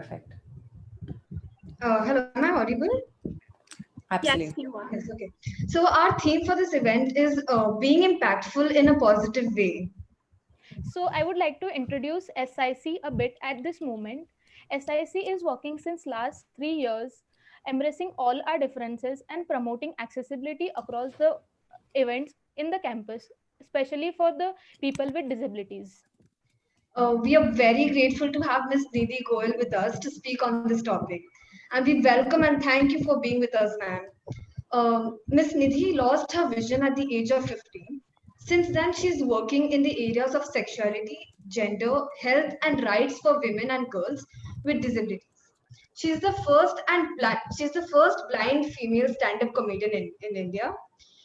Perfect. Hello, am I audible? Absolutely. Yes, you are. Yes, okay. So our theme for this event is being impactful in a positive way. So I would like to introduce SIC a bit at this moment. SIC is working since last 3 years, embracing all our differences and promoting accessibility across the events in the campus, especially for the people with disabilities. We are very grateful to have Miss Nidhi Goyal with us to speak on this topic. And we welcome and thank you for being with us, ma'am. Miss Nidhi lost her vision at the age of 15. Since then, she's working in the areas of sexuality, gender, health, and rights for women and girls with disabilities. She's the first blind female stand-up comedian in India.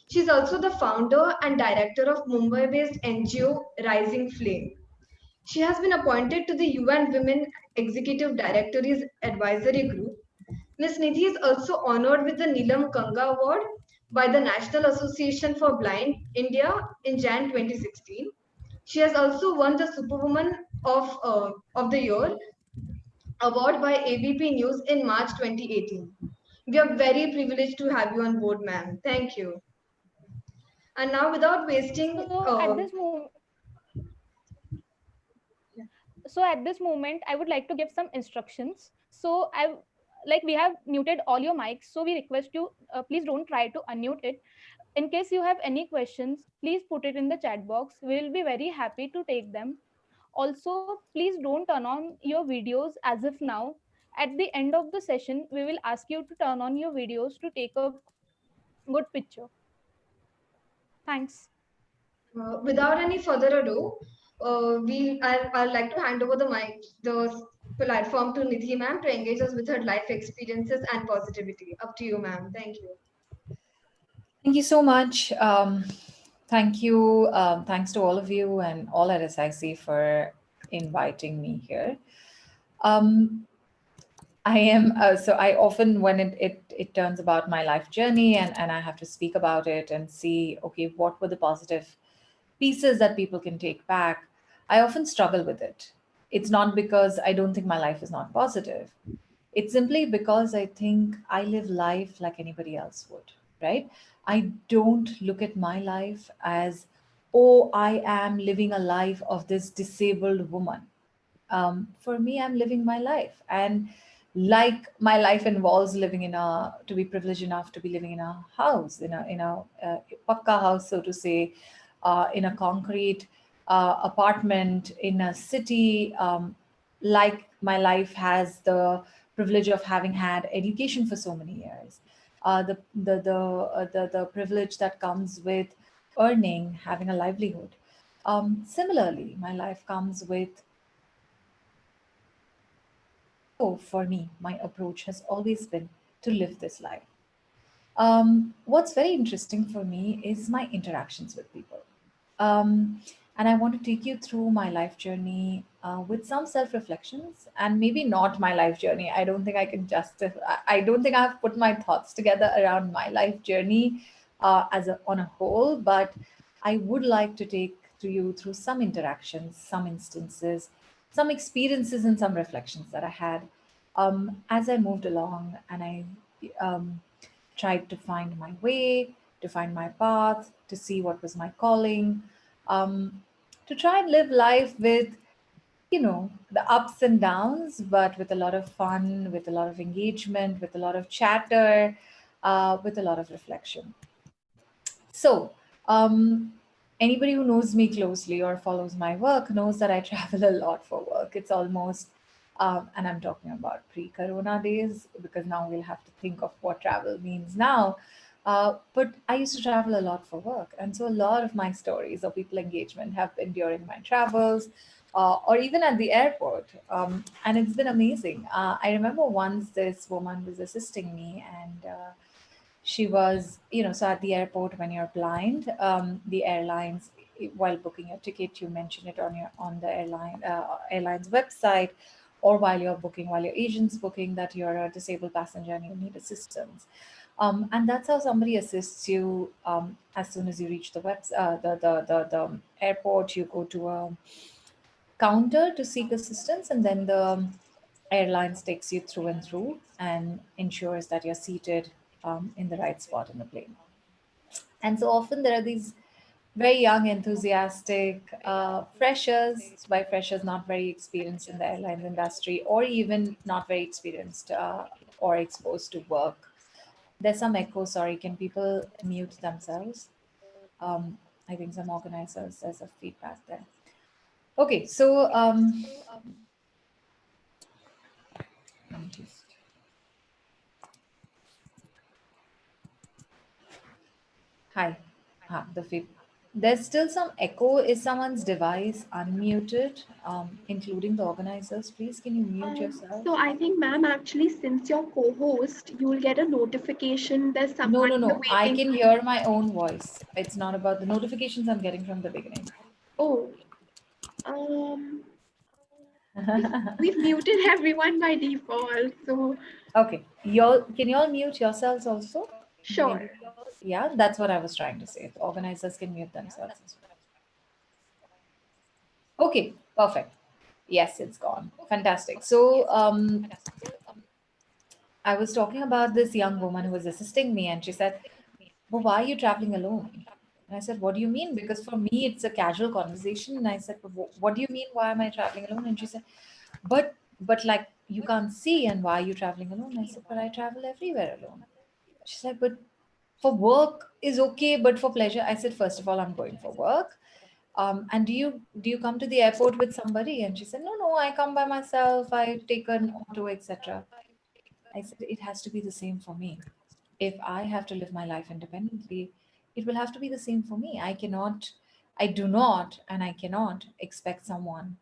She's also the founder and director of Mumbai-based NGO Rising Flame. She has been appointed to the UN Women Executive Directories Advisory Group. Ms. Nidhi is also honored with the Neelam Ganga Award by the National Association for Blind India in Jan 2016. She has also won the Superwoman of the Year award by ABP News in March 2018. We are very privileged to have you on board, ma'am. Thank you. And now, without wasting, So at this moment, I would like to give some instructions. So I like we have muted all your mics, so we request you please don't try to unmute it. In case you have any questions, please put it in the chat box. We will be very happy to take them. Also, please don't turn on your videos as if now. At the end of the session, we will ask you to turn on your videos to take a good picture. Thanks. without any further ado, I'd like to hand over the platform to Nidhi ma'am to engage us with her life experiences and positivity. Up to you, ma'am. Thank you. Thank you so much. Thank you. Thanks to all of you and all at SIC for inviting me here. I am so I often when it turns about my life journey and I have to speak about it and see, okay, what were the positive pieces that people can take back, I often struggle with it. It's not because I don't think my life is not positive. It's simply because I think I live life like anybody else would, right? I don't look at my life as, oh, I am living a life of this disabled woman. For me, I'm living my life. And like my life involves living in to be privileged enough to be living in a house, in a pakka house, so to say, in a concrete apartment in a city, like my life has the privilege of having had education for so many years, the privilege that comes with earning, having a livelihood. Similarly, my life comes with. So for me, my approach has always been to live this life. What's very interesting for me is my interactions with people. And I want to take you through my life journey with some self reflections and maybe not my life journey. I don't think I can justify, I don't think I've put my thoughts together around my life journey on a whole, but I would like to take to you through some interactions, some instances, some experiences, and some reflections that I had as I moved along and I um, tried to find my way, to find my path, to see what was my calling, to try and live life with, the ups and downs, but with a lot of fun, with a lot of engagement, with a lot of chatter, with a lot of reflection. So, anybody who knows me closely or follows my work knows that I travel a lot for work. It's almost, and I'm talking about pre corona days because now we'll have to think of what travel means now. But I used to travel a lot for work. And so a lot of my stories of people engagement have been during my travels or even at the airport. And it's been amazing. I remember once this woman was assisting me and she was, so at the airport when you're blind, the airlines, while booking your ticket, you mention it on the airline's website, or while your agent's booking that you're a disabled passenger and you need assistance. And that's how somebody assists you. As soon as you reach the airport, you go to a counter to seek assistance, and then the Airlines takes you through and through and ensures that you're seated in the right spot in the plane. And so often there are these very young, enthusiastic freshers. So by freshers, not very experienced in the airlines industry, or even not very experienced or exposed to work. There's some echo. Sorry, can people mute themselves? Um, I think some organizers, there's a feedback there. Okay, so let me just. Hi. The feed. There's still some echo. Is someone's device unmuted, including the organizers? Please, can you mute yourself? So I think, ma'am, actually, since you're co-host, you will get a notification. There's No, someone no, here no. I waiting. can hear my own voice. It's not about the notifications I'm getting from the beginning. Oh, um, we've muted everyone by default. So Okay. Y'all, can y'all mute yourselves also? Maybe. sure. Yeah, that's what I was trying to say. The organizers can mute themselves as well. Okay, perfect. Yes, it's gone. Fantastic. So, I was talking about this young woman who was assisting me, and she said, "But why are you traveling alone?" And I said, "What do you mean?" Because for me, it's a casual conversation. And I said, "But what do you mean? Why am I traveling alone?" And she said, "But like you can't see, and why are you traveling alone?" I said, "But I travel everywhere alone." She's like, "But for work is okay, but for pleasure." I said, "First of all, I'm going for work. And do you come to the airport with somebody?" And she said, "No, no, I come by myself. I take an auto, etc." I said, "It has to be the same for me. If I have to live my life independently, it will have to be the same for me. I do not, and I cannot expect someone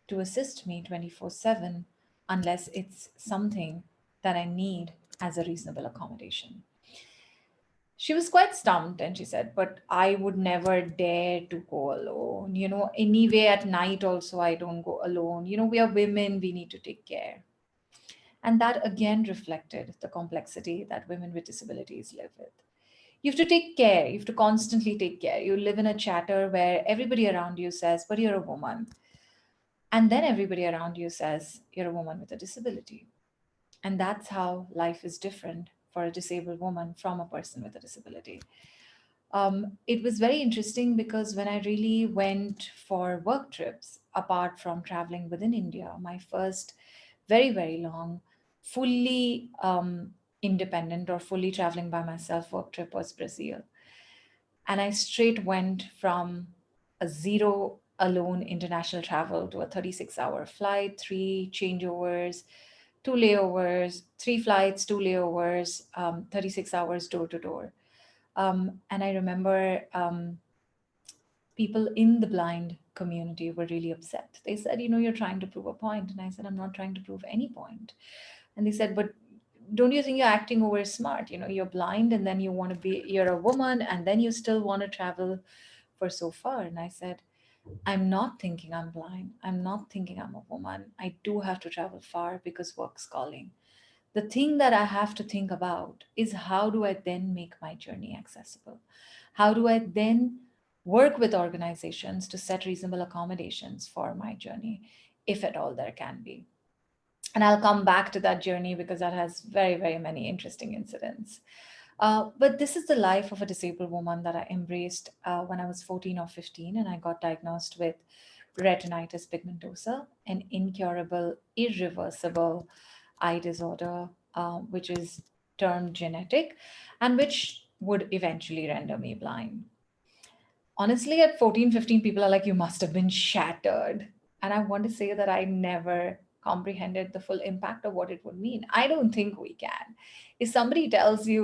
to assist me 24/7 unless it's something that I need as a reasonable accommodation." She was quite stumped and she said, "But I would never dare to go alone. Anyway, at night also, I don't go alone. We are women, we need to take care." And that again reflected the complexity that women with disabilities live with. You have to take care, you have to constantly take care. You live in a chatter where everybody around you says, "But you're a woman." And then everybody around you says, "You're a woman with a disability." And that's how life is different for a disabled woman from a person with a disability. It was very interesting because when I really went for work trips, apart from traveling within India, my first very, very long, fully independent or fully traveling by myself work trip was Brazil. And I straight went from a zero alone international travel to a 36-hour flight, three changeovers, two layovers, three flights, two layovers, 36 hours door to door. And I remember people in the blind community were really upset. They said, "You're trying to prove a point." And I said, "I'm not trying to prove any point." And they said, "But don't you think you're acting over smart? You're blind and then you're a woman and then you still want to travel for so far." And I said, "I'm not thinking I'm blind. I'm not thinking I'm a woman. I do have to travel far because work's calling. The thing that I have to think about is how do I then make my journey accessible? How do I then work with organizations to set reasonable accommodations for my journey, if at all there can be?" And I'll come back to that journey because that has very, very many interesting incidents. But this is the life of a disabled woman that I embraced when I was 14 or 15, and I got diagnosed with retinitis pigmentosa, an incurable, irreversible eye disorder, which is termed genetic and which would eventually render me blind. Honestly, at 14, 15, people are like, "You must have been shattered." And I want to say that I never comprehended the full impact of what it would mean. I don't think we can. If somebody tells you,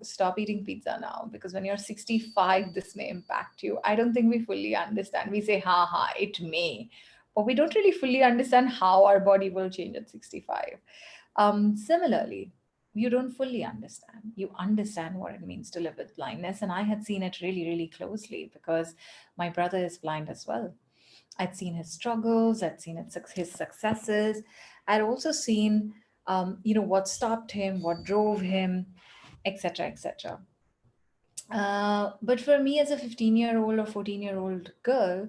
"Stop eating pizza now because when you're 65, this may impact you," I don't think we fully understand. We say, "Ha ha, it may." But we don't really fully understand how our body will change at 65. Similarly, you don't fully understand. You understand what it means to live with blindness. And I had seen it really, really closely because my brother is blind as well. I'd seen his struggles, I'd seen his successes. I'd also seen, what stopped him, what drove him, etc., etc. But for me, as a 15-year-old or 14-year-old girl,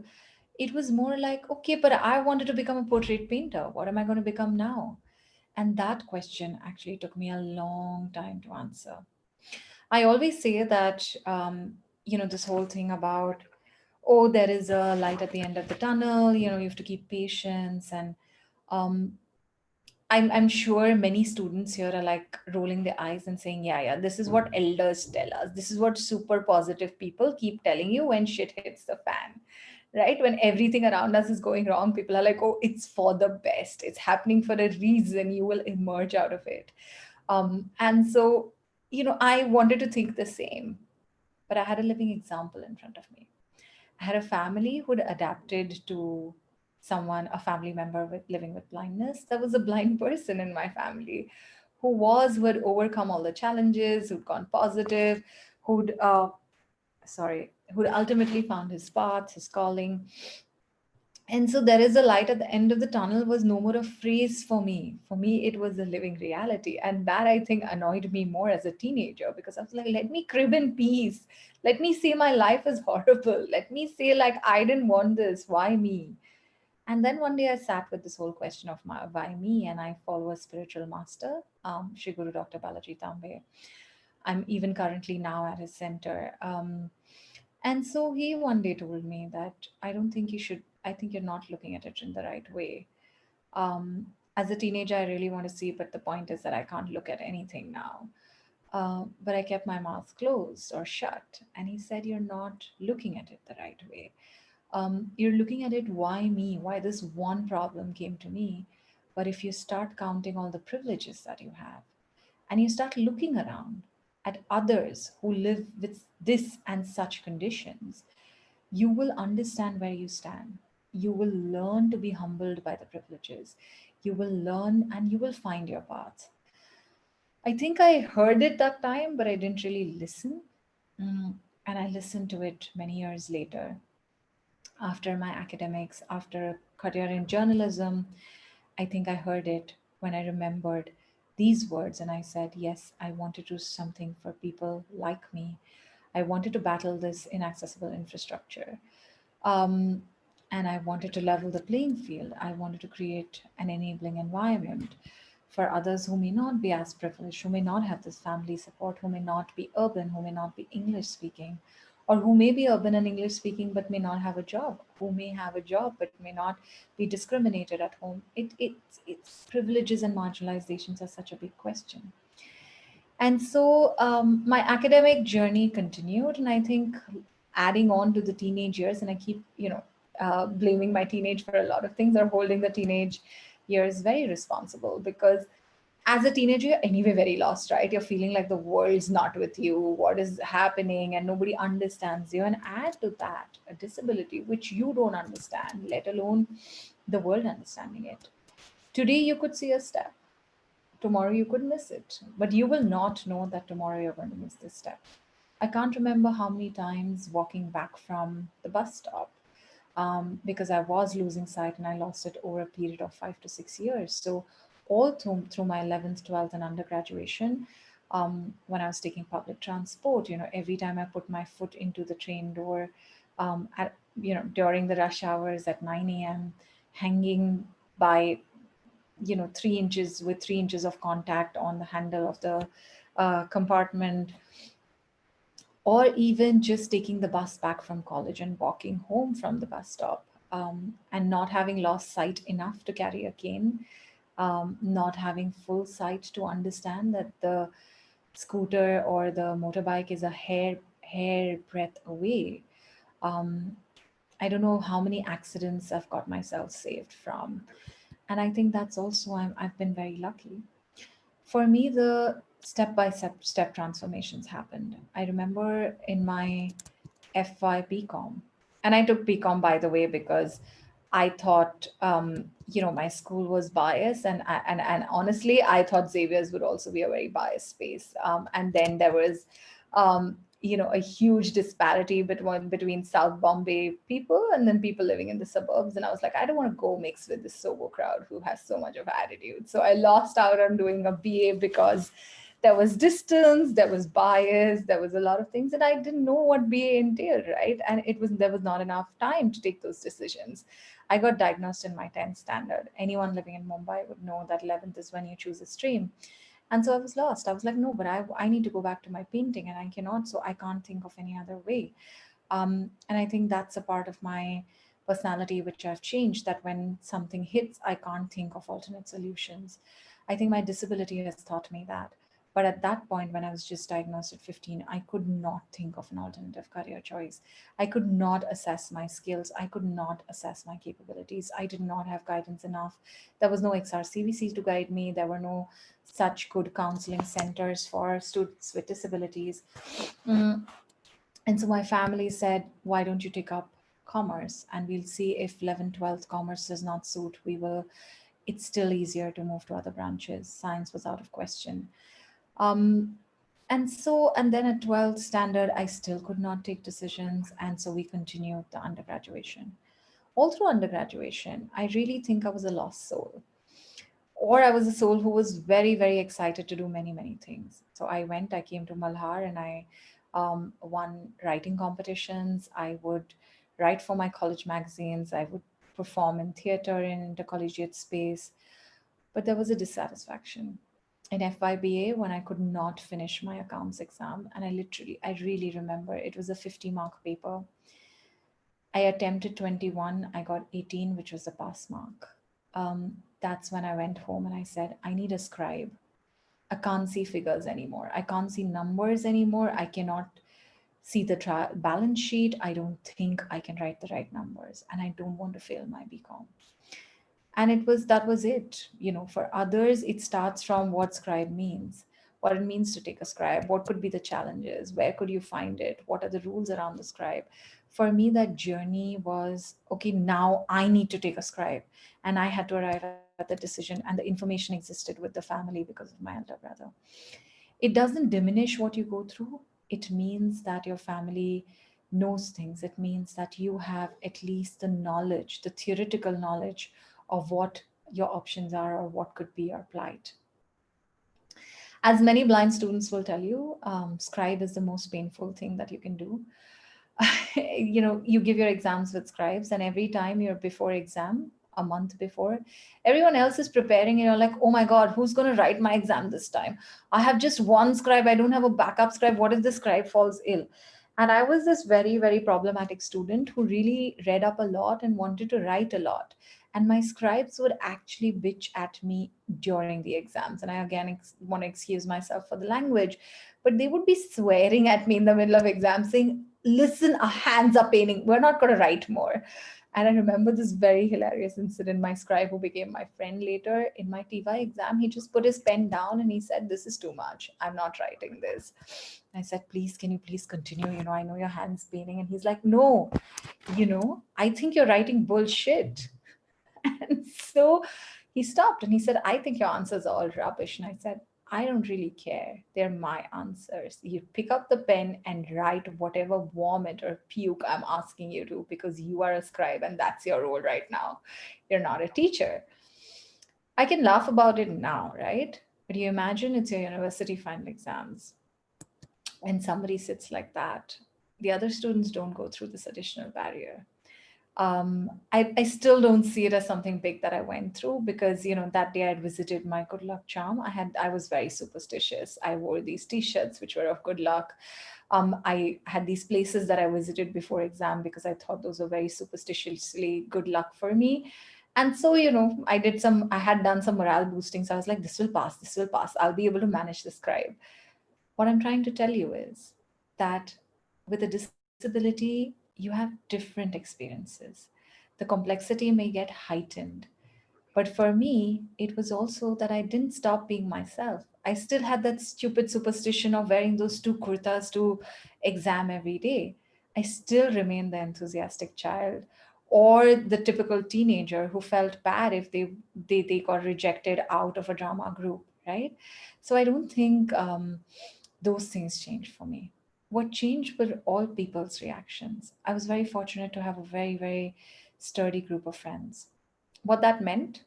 it was more like, okay, but I wanted to become a portrait painter. What am I going to become now? And that question actually took me a long time to answer. I always say that, this whole thing about, oh, there is a light at the end of the tunnel, you have to keep patience. And um, I'm sure many students here are like rolling their eyes and saying, yeah, yeah, this is what elders tell us. This is what super positive people keep telling you when shit hits the fan, right? When everything around us is going wrong, people are like, oh, it's for the best. It's happening for a reason. You will emerge out of it. And so, I wanted to think the same, but I had a living example in front of me. I had a family who'd adapted to someone, a family member with living with blindness. There was a blind person in my family who had overcome all the challenges, who'd gone positive, who'd ultimately found his path, his calling. And so there is a light at the end of the tunnel was no more a phrase for me. For me, it was a living reality. And that I think annoyed me more as a teenager because I was like, let me crib in peace. Let me say my life is horrible. Let me say, like, I didn't want this. Why me? And then one day I sat with this whole question of why me, and I follow a spiritual master, Shri Guru Dr. Balaji Tambe. I'm even currently now at his center. And so he one day told me that I don't think you should, I think you're not looking at it in the right way. As a teenager, I really want to see, but the point is that I can't look at anything now. But I kept my mouth closed or shut. And he said, you're not looking at it the right way. You're looking at it, why me? Why this one problem came to me? But if you start counting all the privileges that you have, and you start looking around at others who live with this and such conditions, you will understand where you stand. You will learn to be humbled by the privileges. You will learn and you will find your path. I think I heard it that time, but I didn't really listen. And I listened to it many years later after my academics, after a career in journalism. I think I heard it when I remembered these words and I said, yes, I want to do something for people like me. I wanted to battle this inaccessible infrastructure. Um, and I wanted to level the playing field. I wanted to create an enabling environment for others who may not be as privileged, who may not have this family support, who may not be urban, who may not be English speaking, or who may be urban and English speaking but may not have a job, who may have a job but may not be discriminated at home. It's privileges and marginalizations are such a big question. And so my academic journey continued, and I think adding on to the teenage years, and I keep, blaming my teenage for a lot of things or holding the teenage years very responsible because as a teenager, you're anyway very lost, right? You're feeling like the world's not with you, what is happening, and nobody understands you. And add to that a disability which you don't understand, let alone the world understanding it. Today, you could see a step, tomorrow you could miss it, but you will not know that tomorrow you're going to miss this step. I can't remember how many times walking back from the bus stop because I was losing sight and I lost it over a period of 5 to 6 years. So, all through my 11th, 12th, and undergraduation, when I was taking public transport, every time I put my foot into the train door during the rush hours at 9 a.m., hanging by 3 inches with 3 inches of contact on the handle of the compartment, or even just taking the bus back from college and walking home from the bus stop, and not having lost sight enough to carry a cane, not having full sight to understand that the scooter or the motorbike is a hair breadth away. um, I don't know how many accidents I've got myself saved from. And I think that's also I've been very lucky. For me, the step transformations happened. I remember in my FY BCom, and I took BCom by the way because I thought my school was biased, and honestly, I thought Xavier's would also be a very biased space. And then there was a huge disparity between South Bombay people and then people living in the suburbs. And I was like, I don't want to go mix with this Sobo crowd who has so much of attitude. So I lost out on doing a BA because there was distance, there was bias, there was a lot of things that I didn't know what BA entailed, right? And there was not enough time to take those decisions. I got diagnosed in my 10th standard. Anyone living in Mumbai would know that 11th is when you choose a stream. And so I was lost. I was like, no, but I need to go back to my painting and I cannot, so I can't think of any other way. And I think that's a part of my personality which I've changed, that when something hits, I can't think of alternate solutions. I think my disability has taught me that. But at that point, when I was just diagnosed at 15, I could not think of an alternative career choice. I could not assess my skills. I could not assess my capabilities. I did not have guidance enough. There was no XRCVC to guide me. There were no such good counseling centers for students with disabilities. Mm, and so my family said, why don't you take up commerce? And we'll see if 11th, 12th commerce does not suit. It's still easier to move to other branches. Science was out of question. Um, and then at 12th standard, I still could not take decisions. And so we continued the undergraduation. All through undergraduation, I really think I was a lost soul, or I was a soul who was very, very excited to do many, many things. So I came to Malhar, and I won writing competitions. I would write for my college magazines. I would perform in theater in intercollegiate space. But there was a dissatisfaction in FYBA when I could not finish my accounts exam. And I really remember it was a 50-mark paper. I attempted 21, I got 18, which was a pass mark. That's when I went home and I said, I need a scribe. I can't see figures anymore. I can't see numbers anymore. I cannot see the balance sheet. I don't think I can write the right numbers. And I don't want to fail my BCom. And that was it. For others, it starts from what scribe means, what it means to take a scribe, what could be the challenges, where could you find it, what are the rules around the scribe. For me, that journey was, okay, now I need to take a scribe. And I had to arrive at the decision, and the information existed with the family because of my elder brother. It doesn't diminish what you go through. It means that your family knows things. It means that you have at least the knowledge, the theoretical knowledge of what your options are or what could be your plight. As many blind students will tell you, scribe is the most painful thing that you can do. You give your exams with scribes, and every time you're before exam, a month before, everyone else is preparing, and you're like, oh my God, who's going to write my exam this time? I have just one scribe. I don't have a backup scribe. What if the scribe falls ill? And I was this very, very problematic student who really read up a lot and wanted to write a lot. And my scribes would actually bitch at me during the exams. And I again want to excuse myself for the language, but they would be swearing at me in the middle of exam saying, listen, our hands are paining. We're not going to write more. And I remember this very hilarious incident. My scribe, who became my friend later, in my TY exam, he just put his pen down and he said, this is too much. I'm not writing this. I said, please, can you please continue? I know your hand's paining. And he's like, no, I think you're writing bullshit. And so he stopped and he said, I think your answers are all rubbish. And I said, I don't really care. They're my answers. You pick up the pen and write whatever vomit or puke I'm asking you to, because you are a scribe and that's your role right now. You're not a teacher. I can laugh about it now, right? But you imagine it's your university final exams and somebody sits like that. The other students don't go through this additional barrier. I still don't see it as something big that I went through, because that day I'd visited my good luck charm. I was very superstitious. I wore these t-shirts which were of good luck. I had these places that I visited before exam because I thought those were very superstitiously good luck for me. And so I had done some morale boosting. So I was like, this will pass, this will pass. I'll be able to manage the scribe. What I'm trying to tell you is that with a disability, you have different experiences. The complexity may get heightened. But for me, it was also that I didn't stop being myself. I still had that stupid superstition of wearing those two kurtas to exam every day. I still remained the enthusiastic child, or the typical teenager who felt bad if they got rejected out of a drama group, right? So I don't think those things changed for me. What changed were all people's reactions. I was very fortunate to have a very, very sturdy group of friends. What that meant,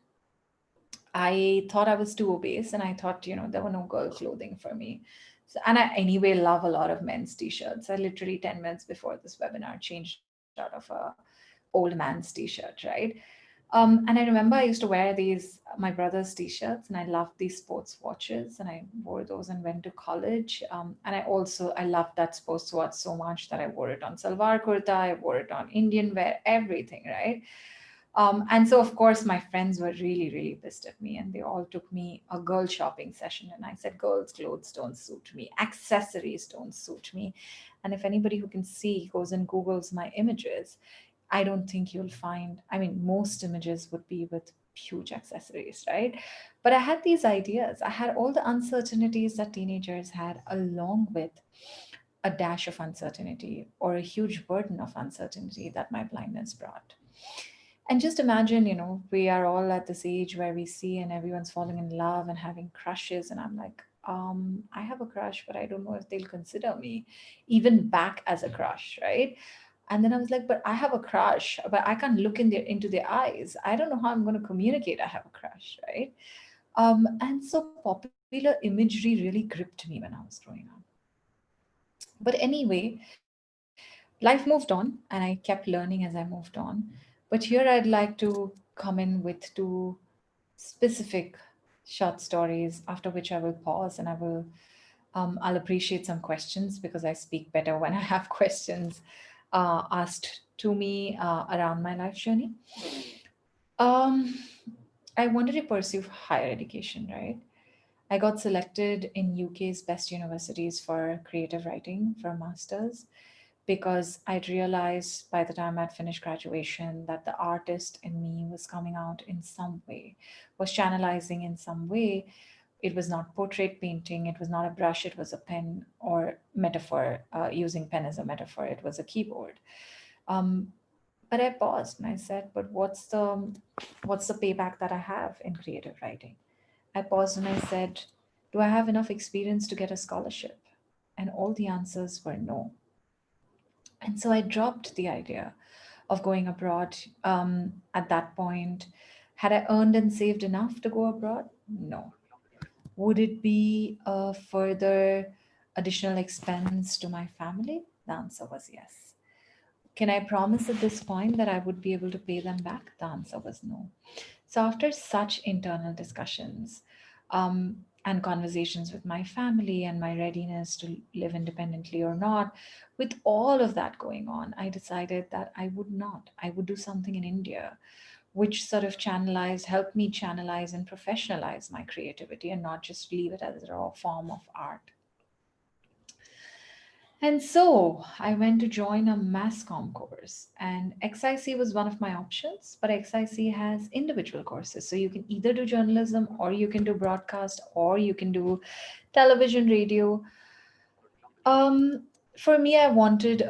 I thought I was too obese, and I thought, there were no girl clothing for me. So, and I anyway love a lot of men's t-shirts. I literally 10 minutes before this webinar changed out of a old man's t-shirt, right? And I remember I used to wear these my brother's t-shirts, and I loved these sports watches, and I wore those and went to college. And I loved that sports watch so much that I wore it on salwar kurta, I wore it on Indian wear, everything, right? And so, of course, my friends were really, really pissed at me, and they all took me a girl shopping session. And I said, girls' clothes don't suit me, accessories don't suit me. And if anybody who can see goes and Googles my images, I don't think you'll find, I mean, most images would be with huge accessories, right? But I had these ideas. I had all the uncertainties that teenagers had, along with a dash of uncertainty or a huge burden of uncertainty that my blindness brought. And just imagine, we are all at this age where we see and everyone's falling in love and having crushes. And I'm like, I have a crush, but I don't know if they'll consider me even back as a crush, right? And then I was like, but I have a crush, but I can't look into their eyes. I don't know how I'm going to communicate I have a crush, right? And so popular imagery really gripped me when I was growing up. But anyway, life moved on and I kept learning as I moved on. But here I'd like to come in with two specific short stories, after which I will pause and I'll appreciate some questions because I speak better when I have questions asked to me around my life journey. Um, I wanted to pursue higher education, right? I got selected in UK's best universities for creative writing for a master's because I'd realized by the time I'd finished graduation that the artist in me was coming out in some way, was channelizing in some way. It was not portrait painting, it was not a brush, it was a pen or metaphor, using pen as a metaphor, it was a keyboard. Um, but I paused and I said, but what's the payback that I have in creative writing? I paused and I said, do I have enough experience to get a scholarship? And all the answers were no. And so I dropped the idea of going abroad at that point. Had I earned and saved enough to go abroad? No. Would it be a further additional expense to my family? The answer was yes. Can I promise at this point that I would be able to pay them back? The answer was no. So, after such internal discussions and conversations with my family and my readiness to live independently or not, with all of that going on, I decided that I would not. I would do something in India, which sort of helped me channelize and professionalize my creativity and not just leave it as a raw form of art. And so I went to join a mass comm course, and XIC was one of my options, but XIC has individual courses. So you can either do journalism, or you can do broadcast, or you can do television, radio. Um, for me, I wanted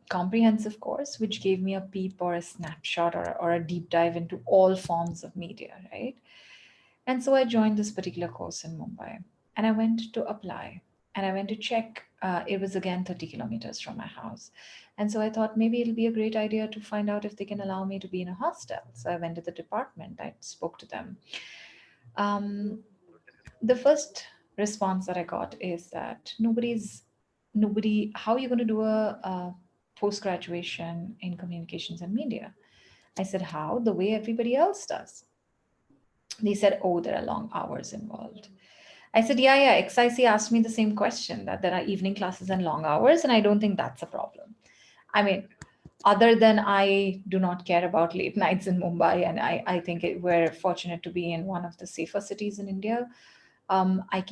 comprehensive course, which gave me a peep or a snapshot or a deep dive into all forms of media, right? And so I joined this particular course in Mumbai and I went to apply and I went to check. It was again 30 kilometers from my house. And so I thought maybe it'll be a great idea to find out if they can allow me to be in a hostel. So I went to the department, I spoke to them. Um, the first response that I got is that how are you going to do a post graduation in communications and media? I said, how? The way everybody else does. They said, oh, there are long hours involved. I said, yeah, yeah. XIC asked me the same question, that there are evening classes and long hours, and I don't think that's a problem. I mean, other than I do not care about late nights in Mumbai, and I think we're fortunate to be in one of the safer cities in India. I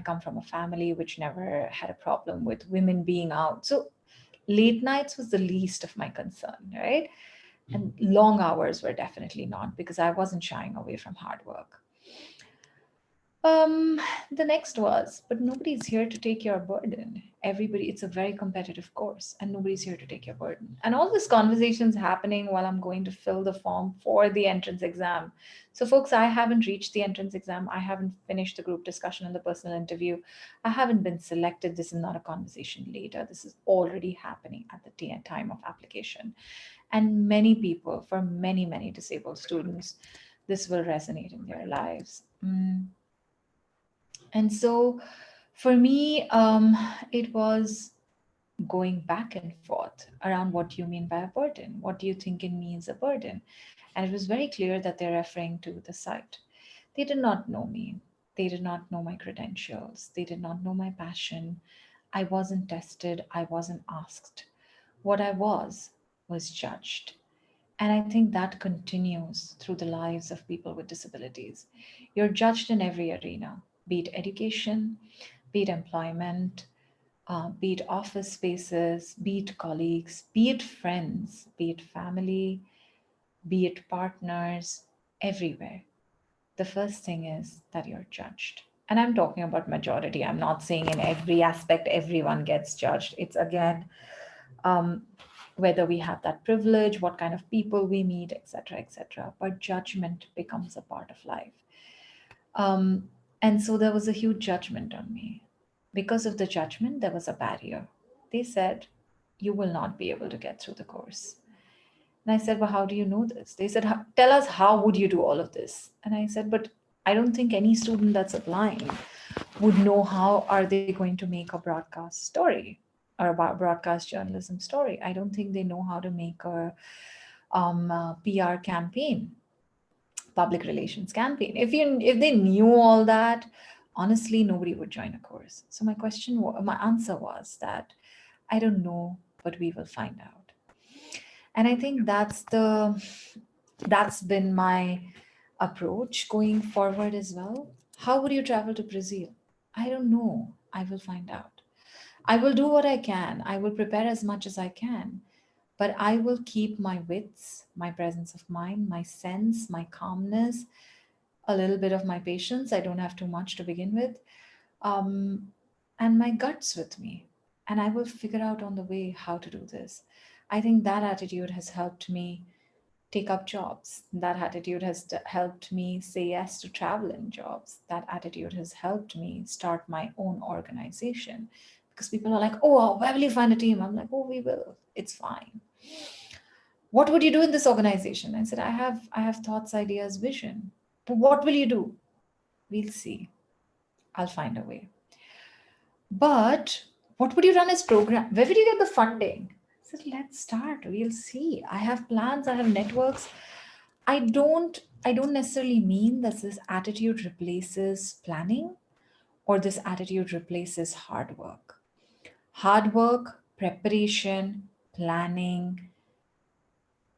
come from a family which never had a problem with women being out. So late nights was the least of my concern, right? And long hours were definitely not, because I wasn't shying away from hard work. Um, the next was, but nobody's here to take your burden. Everybody, it's a very competitive course, and nobody's here to take your burden. And all this conversation's happening while I'm going to fill the form for the entrance exam. So, folks, I haven't reached the entrance exam. I haven't finished the group discussion and the personal interview. I haven't been selected. This is not a conversation later. This is already happening at the time of application. And many people, for many, many disabled students, this will resonate in their lives. And so for me, it was going back and forth around what you mean by a burden. What do you think in me is a burden? And it was very clear that they're referring to the site. They did not know me. They did not know my credentials. They did not know my passion. I wasn't tested. I wasn't asked. What I was judged. And I think that continues through the lives of people with disabilities. You're judged in every arena, be it education, be it employment, be it office spaces, be it colleagues, be it friends, be it family, be it partners, everywhere. The first thing is that you're judged. And I'm talking about majority. I'm not saying in every aspect everyone gets judged. It's again um, whether we have that privilege, what kind of people we meet, etc., etc. But judgment becomes a part of life. Um, and so there was a huge judgment on me. Because of the judgment, there was a barrier. They said, "You will not be able to get through the course." And I said, "Well, how do you know this?" They said, "Tell us, how would you do all of this?" And I said, "But I don't think any student that's applying would know how are they going to make a broadcast story or a broadcast journalism story. I don't think they know how to make a PR campaign, public relations campaign. If they knew all that, honestly, nobody would join a course." So my answer was that I don't know, but we will find out. And I think that's been my approach going forward as well. How would you travel to Brazil? I don't know. I will find out. I will do what I can. I will prepare as much as I can, but I will keep my wits, my presence of mind, my sense, my calmness, a little bit of my patience. I don't have too much to begin with, um, and my guts with me. And I will figure out on the way how to do this. I think that attitude has helped me take up jobs. That attitude has helped me say yes to traveling jobs. That attitude has helped me start my own organization. Because people are like, "Oh, where will you find a team?" I'm like, "Oh, we will. It's fine." "What would you do in this organization?" I said, I have thoughts, ideas, vision. "But what will you do?" "We'll see. I'll find a way." "But what would you run as program? Where would you get the funding?" I said, "Let's start. We'll see. I have plans. I have networks." I don't necessarily mean that this attitude replaces planning or this attitude replaces hard work. Hard work, preparation, planning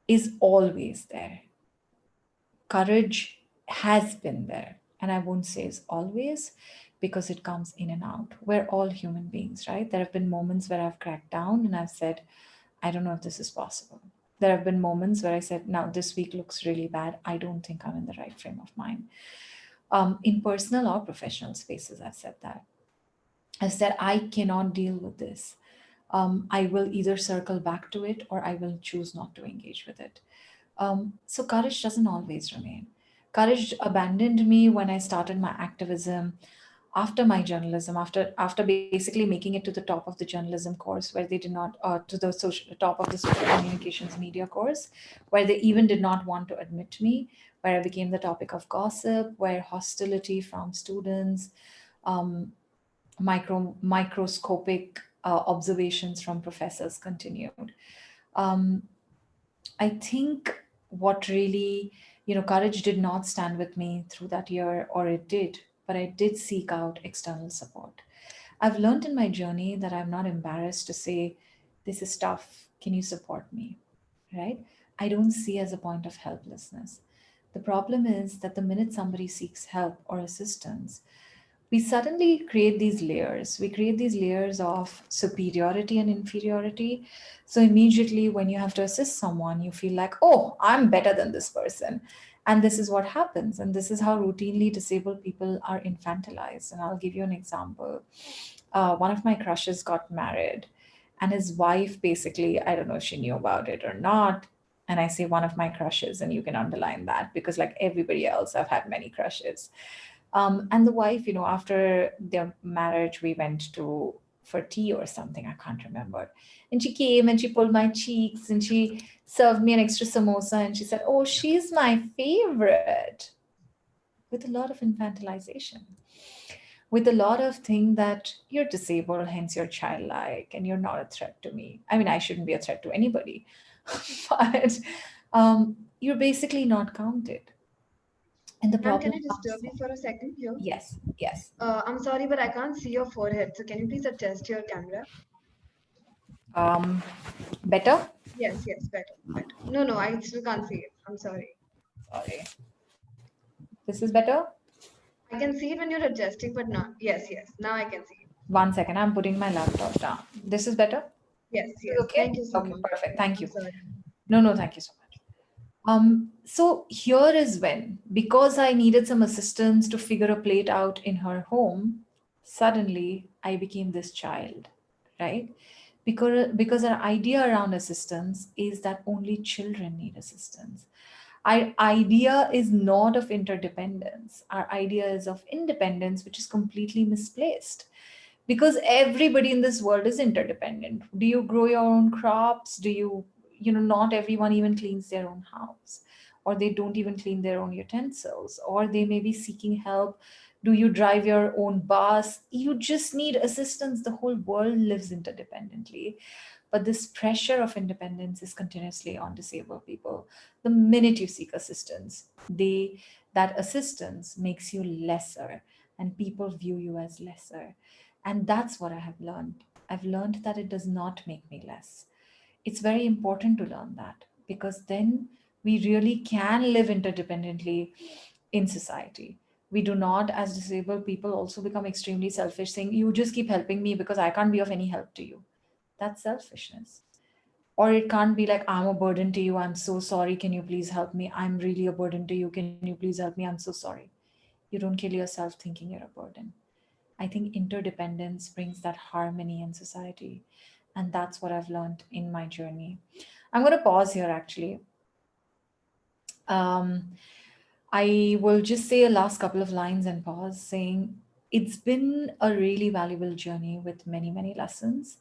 is always there. Courage has been there. And I won't say it's always, because it comes in and out. We're all human beings, right? There have been moments where I've cracked down and I've said, "I don't know if this is possible." There have been moments where I said, "Now this week looks really bad. I don't think I'm in the right frame of mind." In personal or professional spaces, I've said that. I said, "I cannot deal with this. I will either circle back to it or I will choose not to engage with it." So courage doesn't always remain. Courage abandoned me when I started my activism after my journalism, after basically making it to the top of the journalism course, where they did not to the top of the social communications media course, where they even did not want to admit me, where I became the topic of gossip, where hostility from students, um, microscopic observations from professors continued. um, I think what really, courage did not stand with me through that year, or it did, but I did seek out external support. I've learned in my journey that I'm not embarrassed to say, "This is tough. Can you support me?" Right? I don't see as a point of helplessness. The problem is that the minute somebody seeks help or assistance, we suddenly create these layers. We create these layers of superiority and inferiority. So immediately, when you have to assist someone, you feel like, "Oh, I'm better than this person." And this is what happens. And this is how routinely disabled people are infantilized. And I'll give you an example. One of my crushes got married, and his wife basically, I don't know if she knew about it or not. And I say one of my crushes, and you can underline that because, like everybody else, I've had many crushes. And the wife, after their marriage, we went to for tea or something, I can't remember. And she came and she pulled my cheeks and she served me an extra samosa and she said, "Oh, she's my favorite," with a lot of infantilization, with a lot of thing that you're disabled, hence you're childlike, and you're not a threat to me. I mean, I shouldn't be a threat to anybody, but you're basically not counted. And the Ma'am, can problem I comes disturb you from, for a second here? yes, yes. I'm sorry, but I can't see your forehead. So can you please adjust your camera? Um, Better? Yes, yes, better, better. No, no, I still can't see it. I'm sorry. Sorry. This is better? I can see it when you're adjusting, but not. Yes, yes. Now I can see it. 1 second, I'm putting my laptop down. This is better? Yes, This is yes. okay? Thank you so Okay, much. perfect. Thank I'm you. sorry. No, no, thank you so much. So here is when, because I needed some assistance to figure a plate out in her home, suddenly I became this child, right? Because our idea around assistance is that only children need assistance. Our idea is not of interdependence. Our idea is of independence, which is completely misplaced, because everybody in this world is interdependent. Do you grow your own crops? Do you not everyone even cleans their own house, or they don't even clean their own utensils, or they may be seeking help. Do you drive your own bus? You just need assistance. The whole world lives interdependently, but this pressure of independence is continuously on disabled people. The minute you seek assistance, that assistance makes you lesser, and people view you as lesser. And that's what I have learned. I've learned that it does not make me less. It's very important to learn that, because then we really can live interdependently in society. We do not, as disabled people, also become extremely selfish, saying, you just keep helping me because I can't be of any help to you. That's selfishness. Or it can't be like, I'm a burden to you. I'm so sorry. Can you please help me? I'm really a burden to you. Can you please help me? I'm so sorry. You don't kill yourself thinking you're a burden. I think interdependence brings that harmony in society. And that's what I've learned in my journey. I'm going to pause here actually. Um, I will just say a last couple of lines and pause, saying it's been a really valuable journey with many, many lessons.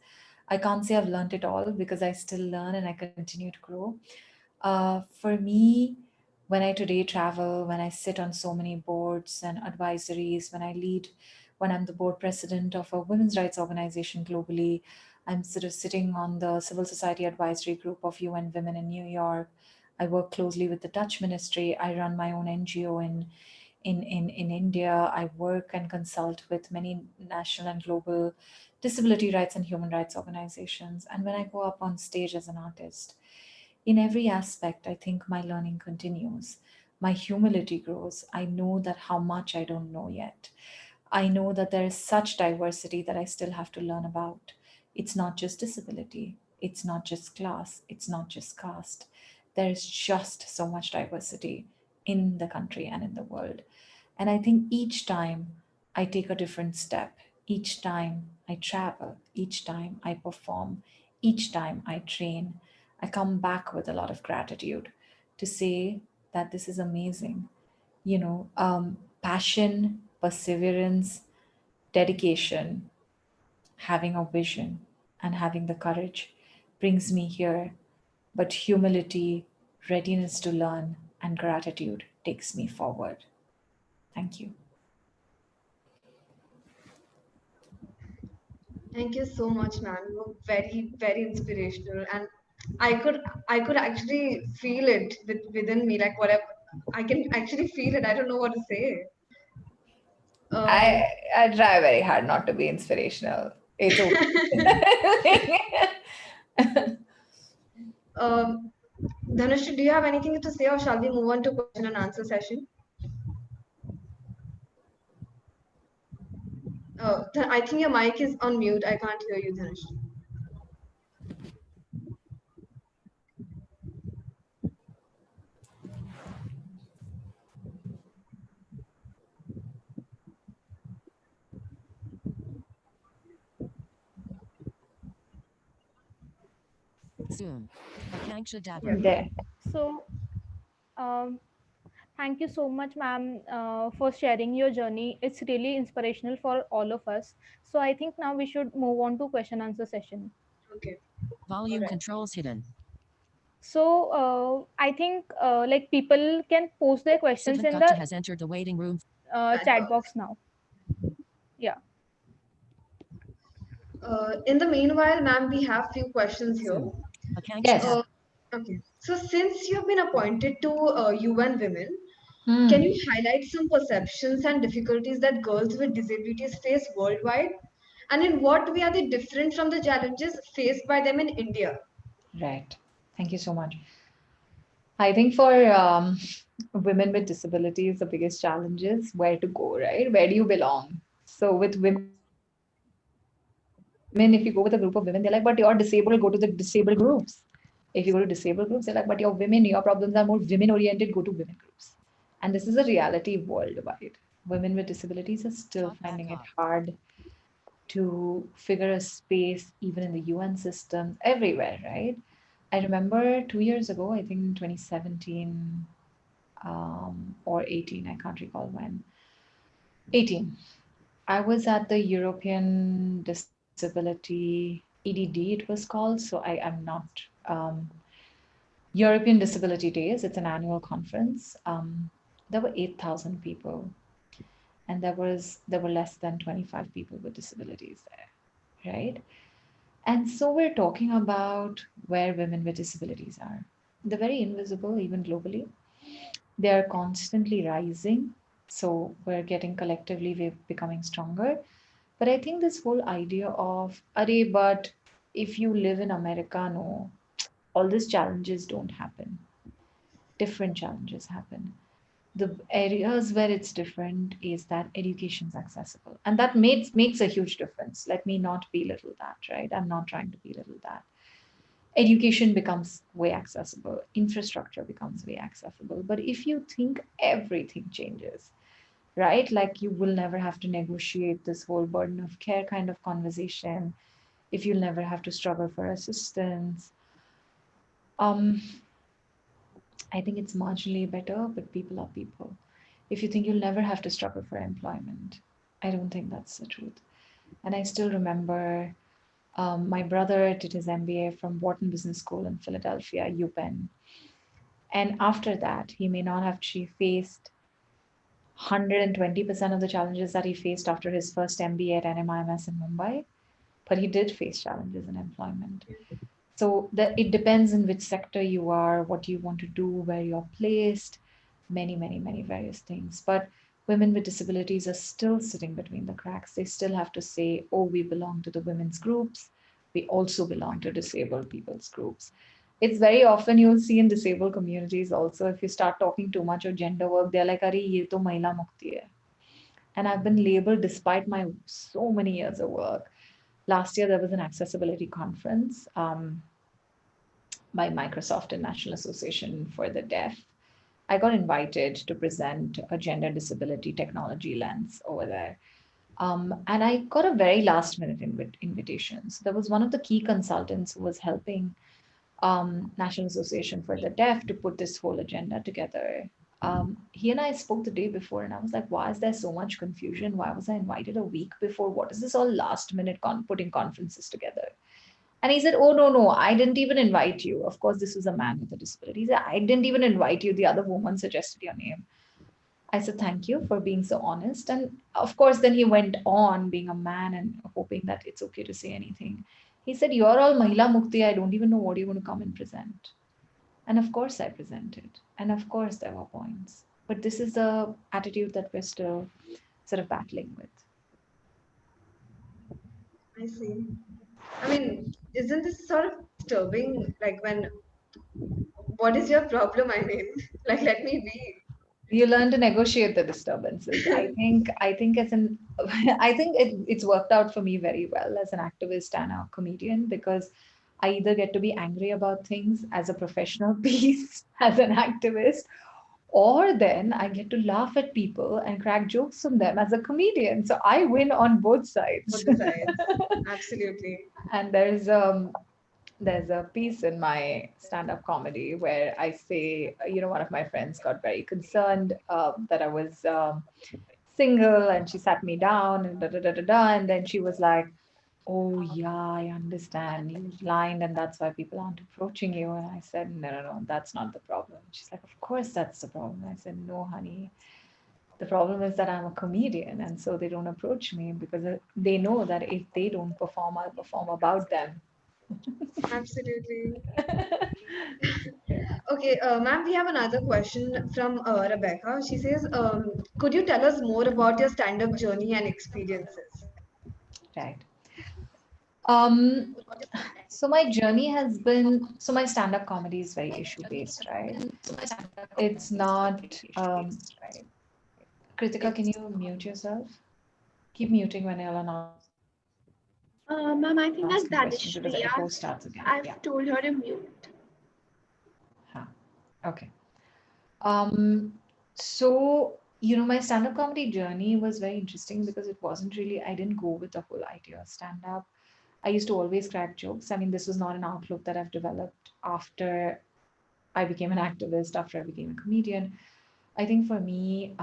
I can't say I've learned it all, because I still learn and I continue to grow. For me, when I today travel, when I sit on so many boards and advisories, when I'm the board president of a women's rights organization globally, I'm sort of sitting on the civil society advisory group of UN Women in New York. I work closely with the Dutch ministry. I run my own NGO in India. I work and consult with many national and global disability rights and human rights organizations. And when I go up on stage as an artist, in every aspect, I think my learning continues. My humility grows. I know that how much I don't know yet. I know that there is such diversity that I still have to learn about. It's not just disability, it's not just class, it's not just caste. There is just so much diversity in the country and in the world. And I think each time I take a different step, each time I travel, each time I perform, each time I train, I come back with a lot of gratitude to say that this is amazing. Passion, perseverance, dedication, having a vision, and having the courage brings me here. But humility, readiness to learn, and gratitude takes me forward. Thank you. Thank you so much, ma'am. You were very, very inspirational, and I could, I could actually feel it within me. Like whatever, I can actually feel it. I don't know what to say. I Um, I try very hard not to be inspirational. It's okay. um, Dhanashri, do you have anything to say, or shall we move on to question and answer session? I think your mic is on mute. I can't hear you, Dhanashri. Zoom. Akanksha Yeah. Dabre. There. So, um, thank you so much, ma'am, for sharing your journey. It's really inspirational for all of us. So, I think now we should move on to question answer session. Okay. All Volume right. controls hidden. So, I think like people can post their questions in Sidvankata the has entered the waiting room. chat Chat box box. now. Yeah. In the meanwhile, ma'am, we have few questions here. Zoom. Akanksha Yes. Uh, okay. So since you've been appointed to UN Women, can Hmm. you highlight some perceptions and difficulties that girls with disabilities face worldwide? And in what way are they different from the challenges faced by them in India? Right. Thank you so much. I think for women with disabilities, the biggest challenge is where to go, right? Where do you belong? So with women, if you go with a group of women, they're like, but you're disabled, go to the disabled groups. If you go to disabled groups, they're like, but you're women, your problems are more women oriented, go to women groups. And this is a reality worldwide. Women with disabilities are still finding it Talk back hard off. to figure a space even in the UN systems everywhere, right? I remember 2 years ago, I think 2017 or 18, I can't recall when. 18. I was at the European Disability EDD, it was called. So I'm not. Um, European Disability Days, it's an annual conference. There were 8,000 people, and there were less than 25 people with disabilities there, right? And so we're talking about where women with disabilities are. They're very invisible, even globally. They are constantly rising. So we're getting collectively, we're becoming stronger. But I think this whole idea of, Arey, but if you live in America, no, all these challenges don't happen. Different challenges happen. The areas where it's different is that education's accessible. And that makes a huge difference. Let me not belittle that, right? I'm not trying to belittle that. Education becomes way accessible, infrastructure becomes way accessible. But if you think everything changes, right? Like you will never have to negotiate this whole burden of care kind of conversation, if you'll never have to struggle for assistance. Um, I think it's marginally better, but people are people. If you think you'll never have to struggle for employment, I don't think that's the truth. And I still remember my brother did his MBA from Wharton Business School in Philadelphia, UPenn. And after that, he may not have faced 120% of the challenges that he faced after his first MBA at NMIMS in Mumbai, but he did face challenges in employment. So that it depends in which sector you are, what you want to do, where you're placed, many various things. But women with disabilities are still sitting between the cracks. They still have to say, oh, we belong to the women's groups. We also belong to disabled people's groups. It's very often you'll see in disabled communities also, if you start talking too much of gender work, they're like, Are, ye to mahila mukti hai. And I've been labeled despite my so many years of work. Last year, there was an accessibility conference by Microsoft and National Association for the Deaf. I got invited to present a gender disability technology lens over there. And I got a very last minute invitation. So there was one of the key consultants who was helping National Association for the Deaf to put this whole agenda together. He and I spoke the day before, and I was like, why is there so much confusion? Why was I invited a week before? What is this all last minute putting conferences together? And he said, oh, no, no, I didn't even invite you. Of course, this was a man with a disability. He said, I didn't even invite you. The other woman suggested your name. I said, thank you for being so honest. And of course, then he went on being a man and hoping that it's okay to say anything. He said, you're all Mahila Mukti. I don't even know what you're going to come and present. And of course, I presented. And of course, there were points. But this is the attitude that we're still sort of battling with. I see. I mean, isn't this sort of disturbing? Like, when, what is your problem? I mean, like, let me You learn to negotiate the disturbances. be. I think as an I think it's worked out for me very well as an activist and a comedian, because I either get to be angry about things as a professional piece as an activist, or then I get to laugh at people and crack jokes from them as a comedian. So I win on both Both sides. the sides. Absolutely. And there's a piece in my stand-up comedy where I say, one of my friends got very concerned that I was single, and she sat me down and da da da da da, and then she was like, "Oh yeah, I understand. You're blind, and that's why people aren't approaching you." And I said, "No, no, no, that's not the problem." She's like, "Of course that's the problem." I said, "No, honey. The problem is that I'm a comedian, and so they don't approach me because they know that if they don't perform, I'll perform about them. Absolutely. Yeah. Okay, ma'am, we have another question from Rebecca. She says, could you tell us more about your stand-up journey and experiences? Right. Um, so my journey has been, so my stand-up comedy is very issue-based, right? It's not, right. Kritika, can you mute yourself? Keep muting when you're not asking questions so that the echo starts Ma'am, again. I Yeah. think that's Dhanashri. I've told her to mute. Huh. Okay. So, my stand-up comedy journey was very interesting because it wasn't really, I didn't go with the whole idea of stand-up. I used to always crack jokes. I mean, this was not an outlook that I've developed after I became an activist, after I became a comedian. I think for me,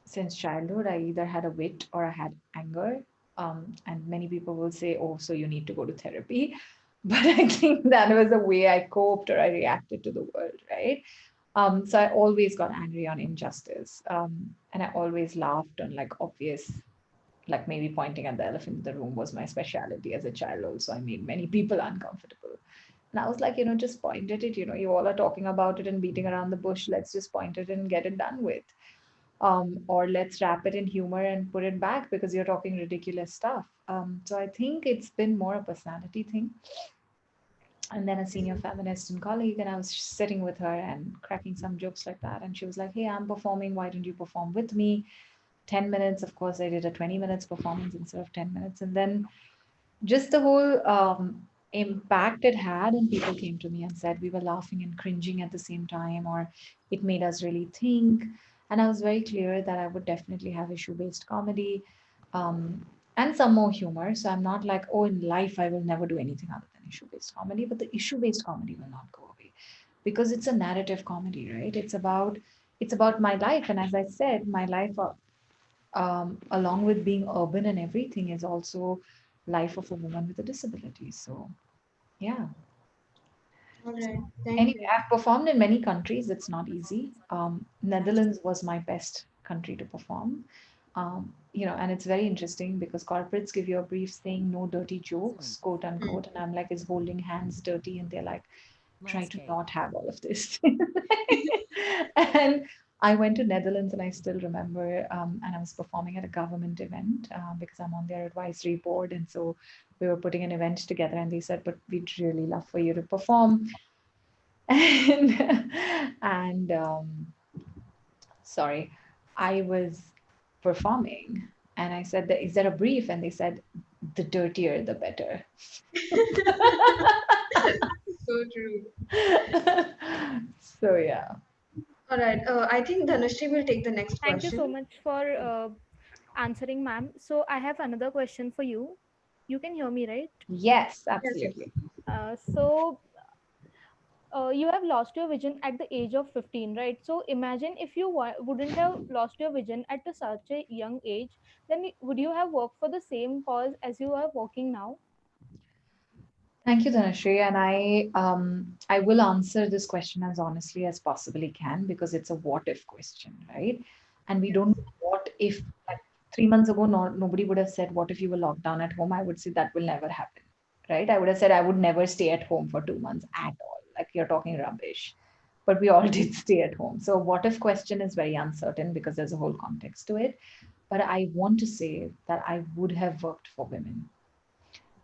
since childhood, I either had a wit or I had anger. And many people will say, oh, so you need to go to therapy. But I think that was the way I coped or I reacted to the world, right? So I always got angry on injustice. And I always laughed on like obvious, like maybe pointing at the elephant in the room was my specialty as a child. Also, I made many people uncomfortable. And I was like, just point at it. You all are talking about it and beating around the bush. Let's just point it and get it done with. Or let's wrap it in humor and put it back because you're talking ridiculous stuff. So I think it's been more a personality thing. And then a senior feminist and colleague, and I was sitting with her and cracking some jokes like that. And she was like, hey, I'm performing. Why don't you perform with me? 10 minutes. Of course, I did a 20 minutes performance instead of 10 minutes. And then just the whole impact it had, and people came to me and said we were laughing and cringing at the same time, or it made us really think. And I was very clear that I would definitely have issue based comedy, um, and some more humor. So I'm not like, oh, in life I will never do anything other than issue based comedy, but the issue based comedy will not go away because it's a narrative comedy, right? It's about my life, and as I said, my life, along with being urban and everything, is also life of a woman with a disability. So yeah. All right, thank Anyway, you. I've performed in many countries. It's not easy. Netherlands was my best country to perform. And it's very interesting because corporates give you a brief saying no dirty jokes, quote Hmm. unquote, and I'm like, is holding hands dirty? And they're like, try to Landscape. not have all of this. And I went to Netherlands, and I still remember, and I was performing at a government event because I'm on their advisory board, and so we were putting an event together, and they said, "But we'd really love for you to perform." And sorry, I was performing, and I said, "Is there a brief?" And they said, "The dirtier, the better." So true. So yeah. All right, I think Dhanashri will take the next Thank you so question. much for answering, ma'am. So I have another question for you. You can hear me, right? Yes, Yes, yes. absolutely. So you have lost your vision at the age of 15, right? So imagine if you wouldn't have lost your vision at such a young age, then would you have worked for the same cause as you are working now? Thank you, Dhanashri. And I will answer this question as honestly as possibly can because it's a what if question, right? And we don't Yes. know what if, like 3 months ago, nobody would have said, what if you were locked down at home? I would say that will never happen, right? I would have said I would never stay at home for 2 months at all. Like you're talking rubbish. But we all did stay at home. So what if question is very uncertain because there's a whole context to it. But I want to say that I would have worked for women.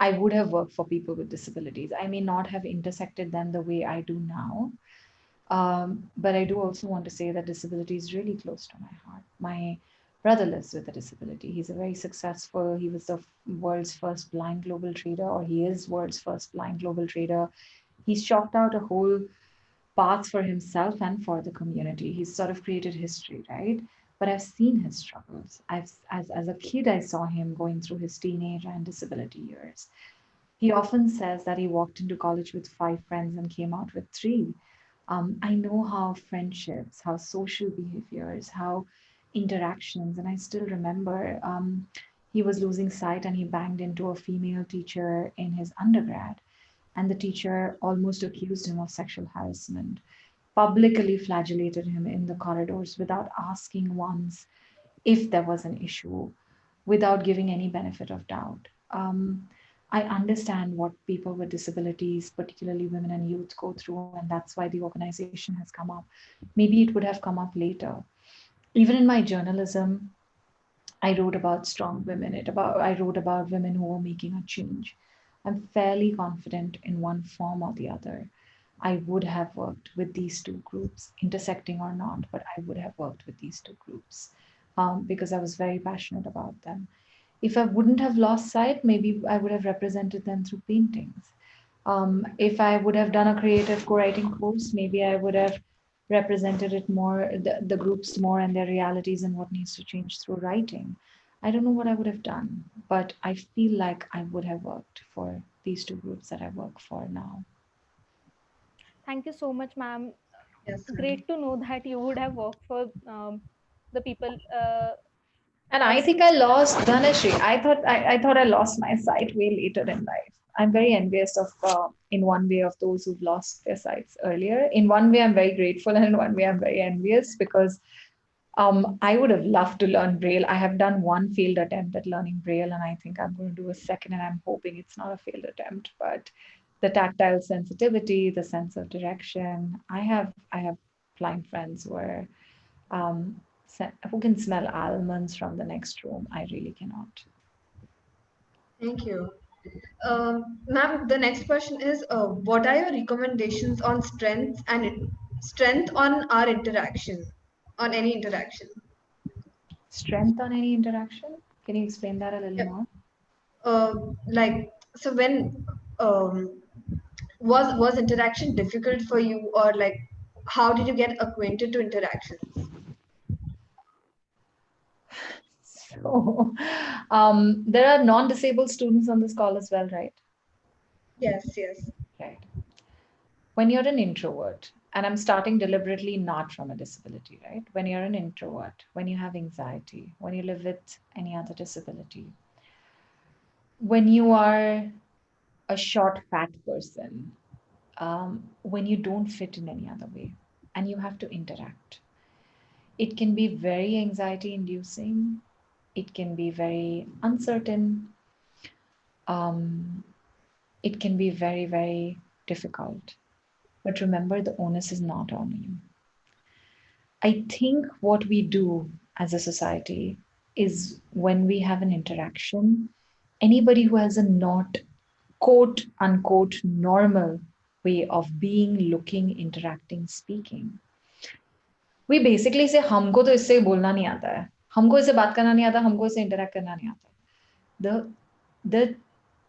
I would have worked for people with disabilities. I may not have intersected them the way I do now. But I do also want to say that disability is really close to my heart. My brother lives with a disability. He's a very successful, he was the world's first blind global trader, or he is world's first blind global trader. He's chalked out a whole path for himself and for the community. He's sort of created history, right? But I've seen his struggles. As a kid, I saw him going through his teenage and disability years. He often says that he walked into college with 5 friends and came out with 3. I know how friendships, how social behaviors, how interactions, and I still remember he was losing sight and he banged into a female teacher in his undergrad, and the teacher almost accused him of sexual harassment. publicly flagellated him in the corridors without asking once if there was an issue, without giving any benefit of doubt. I understand what people with disabilities, particularly women and youth, go through, and that's why the organization has come up. Maybe it would have come up later. Even in my journalism, I wrote about strong women. I wrote about women who were making a change. I'm fairly confident in one form or the other. I would have worked with these two groups, intersecting or not, but I would have worked with these two groups because I was very passionate about them. If I wouldn't have lost sight, maybe I would have represented them through paintings. If I would have done a creative co-writing course, maybe I would have represented it more, the groups more and their realities and what needs to change through writing. I don't know what I would have done, but I feel like I would have worked for these two groups that I work for now. Thank you so much, ma'am. Yes, Nidhi. Great to know that you would have worked for the people And I of. think I lost Dhanashri. I thought I lost my sight way later in life. I'm very envious of, in one way, of those who've lost their sights earlier. In one way, I'm very grateful, and in one way, I'm very envious because I would have loved to learn Braille. I have done one failed attempt at learning Braille, and I think I'm going to do a second, and I'm hoping it's not a failed attempt. But the tactile sensitivity, the sense of direction, I have blind friends um, who can smell almonds from the next room. I really cannot. Thank you. Ma'am, the next question is, what are your recommendations on strength on our interaction, on any interaction? Strength on any interaction? Can you explain that a little Yep. more? Uh, like, so when was interaction difficult for you, or like, how did you get acquainted to interactions? So, there are non-disabled students on this call as well, right? Yes, yes. Right. When you're an introvert, and I'm starting deliberately not from a disability, right? When you're an introvert, when you have anxiety, when you live with any other disability, when you are a short, fat person, when you don't fit in any other way, and you have to interact, it can be very anxiety inducing, it can be very uncertain, um, it can be very, very difficult. But remember, the onus is not on you. I think what we do as a society is when we have an interaction, anybody who has a not quote unquote normal way of being, looking, interacting, speaking, we basically say हमको तो इससे बोलना नहीं आता है, हमको इससे बात करना नहीं आता, हमको इससे interact करना नहीं आता. The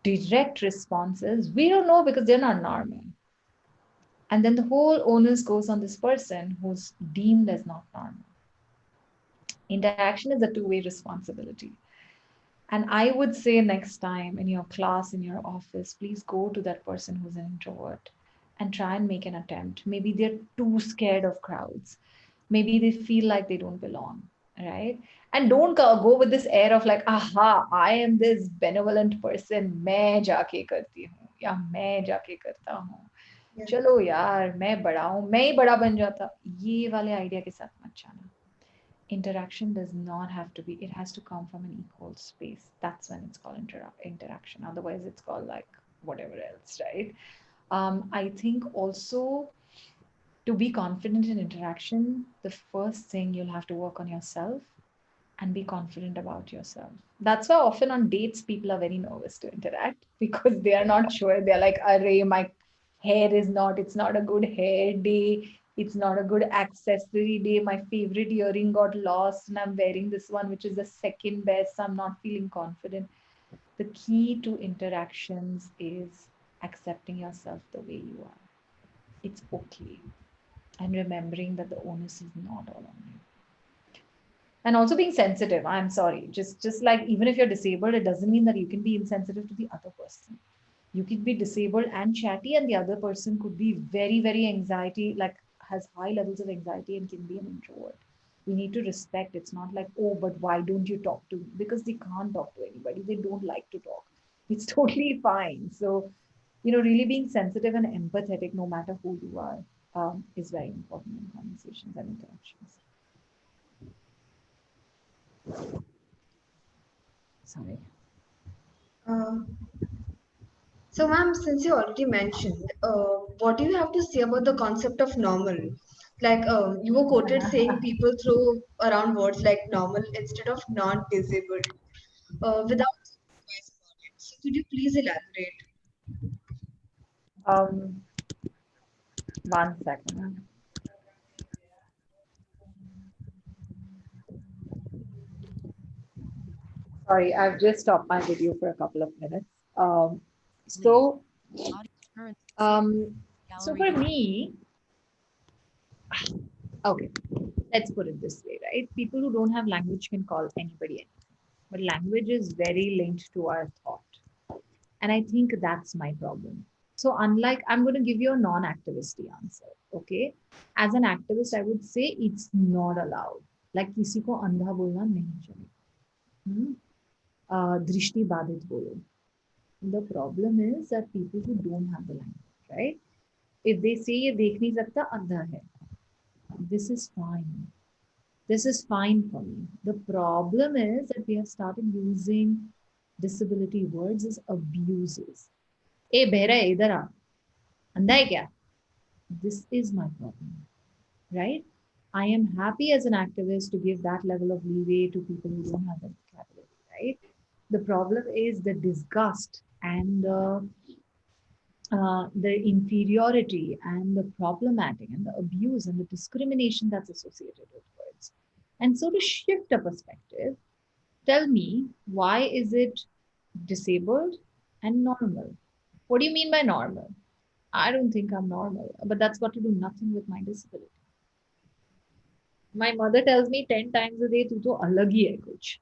direct response is we don't know because they're not normal. And then the whole onus goes on this person who's deemed as not normal. Interaction is a two-way responsibility. And I would say next time in your class, in your office, please go to that person who's an introvert and try and make an attempt. Maybe they're too scared of crowds. Maybe they feel like they don't belong, right? And don't go with this air of like, aha, I am this benevolent person. मैं जाके करती हूँ या मैं जाके करता हूँ. Yes. चलो यार मैं बड़ा हूँ, मैं ही बड़ा बन जाता. ये वाले आइडिया के साथ मत जाना. Interaction does not have to be, it has to come from an equal space. That's when it's called interaction. Otherwise it's called like whatever else, right? I think also, to be confident in interaction, the first thing you'll have to work on yourself and be confident about yourself. That's why often on dates people are very nervous to interact because they are not sure. They're like, array, my hair is not, it's not a good hair day, it's not a good accessory day, my favorite earring got lost and I'm wearing this one which is the second best, so I'm not feeling confident. The key to interactions is accepting yourself the way you are. It's okay, and remembering that the onus is not all on you. And also being sensitive. I'm sorry, just like, even if you're disabled, it doesn't mean that you can be insensitive to the other person. You could be disabled and chatty, and the other person could be very, very anxiety, like has high levels of anxiety and can be an introvert. We need to respect. It's not like, oh, but why don't you talk to me? Because they can't talk to anybody, they don't like to talk. It's totally fine. So, really being sensitive and empathetic no matter who you are. is very important in conversations and interactions. Sorry. Uh, so, ma'am, since you already mentioned, what do you have to say about the concept of normal? Like, you were quoted saying people throw around words like normal instead of non-disabled without thinking twice about it. So, could you please elaborate? Um, 1 second. Sorry, I've just stopped my video for a couple of minutes. So, Audio current um, so gallery for view. me, okay, let's put it this way, right? People who don't have language can call anybody anything, but language is very linked to our thought. And I think that's my problem. So, unlike, I'm going to give you a non activisty answer, okay? As an activist, I would say it's not allowed. Like, किसी को अंधा बोलना नहीं चाहिए. Hmm? दृष्टि बाधित बोलो. The problem is that people who don't have the language, right? If they say ये देख नहीं सकता अंधा है, this is fine. This is fine for me. The problem is that we have started using disability words as abuses. ए बहरा है इधर आ अंधा है क्या? This is my problem, right? I am happy as an activist to give that level of leeway to people who don't have that vocabulary, right? The problem is the disgust and the inferiority and the problematic and the abuse and the discrimination that's associated with words. And so to shift a perspective, tell me, why is it disabled and normal? What do you mean by normal? I don't think I'm normal, but that's got to do nothing with my disability. My mother tells me 10 times a day, तू तो अलग ही है कुछ.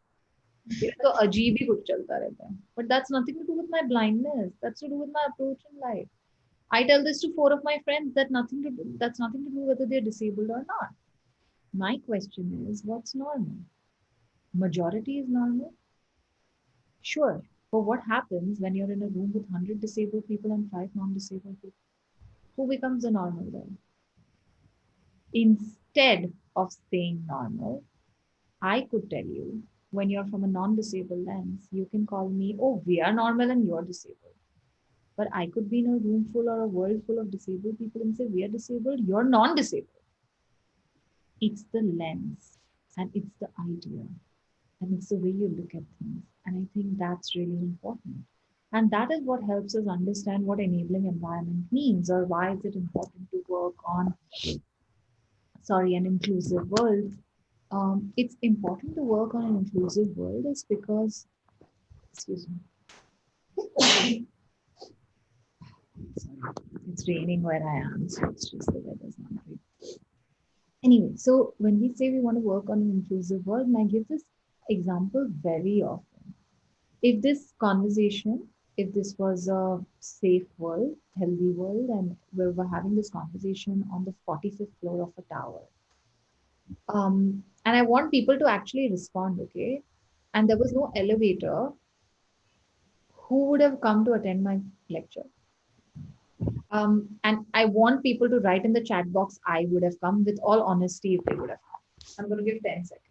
तेरा तो अजीब ही कुछ चलता रहता है. But that's nothing to do with my blindness. That's to do with my approach in life. I tell this to 4 of my friends that's nothing to do whether they're disabled or not. My question is, what's normal? Majority is normal? Sure. But what happens when you're in a room with 100 disabled people and 5 non-disabled people? Who becomes the normal then? Instead of saying normal, I could tell you, when you're from a non-disabled lens, you can call me, oh, we are normal and you're disabled. But I could be in a room full or a world full of disabled people and say, we are disabled, you're non-disabled. It's the lens and it's the idea and it's the way you look at things. And I think that's really important. And that is what helps us understand what enabling environment means, or why is it important to work on, an inclusive world. It's important to work on an inclusive world is because, excuse me, sorry, it's raining where I am, so it's just the weather's not great. Anyway, so when we say we want to work on an inclusive world, and I give this example very often. If this conversation, if this was a safe world, healthy world, and we were having this conversation on the 45th floor of a tower, and I want people to actually respond, okay? And there was no elevator, who would have come to attend my lecture? And I want people to write in the chat box, I would have come, with all honesty, if they would have come. I'm going to give 10 seconds.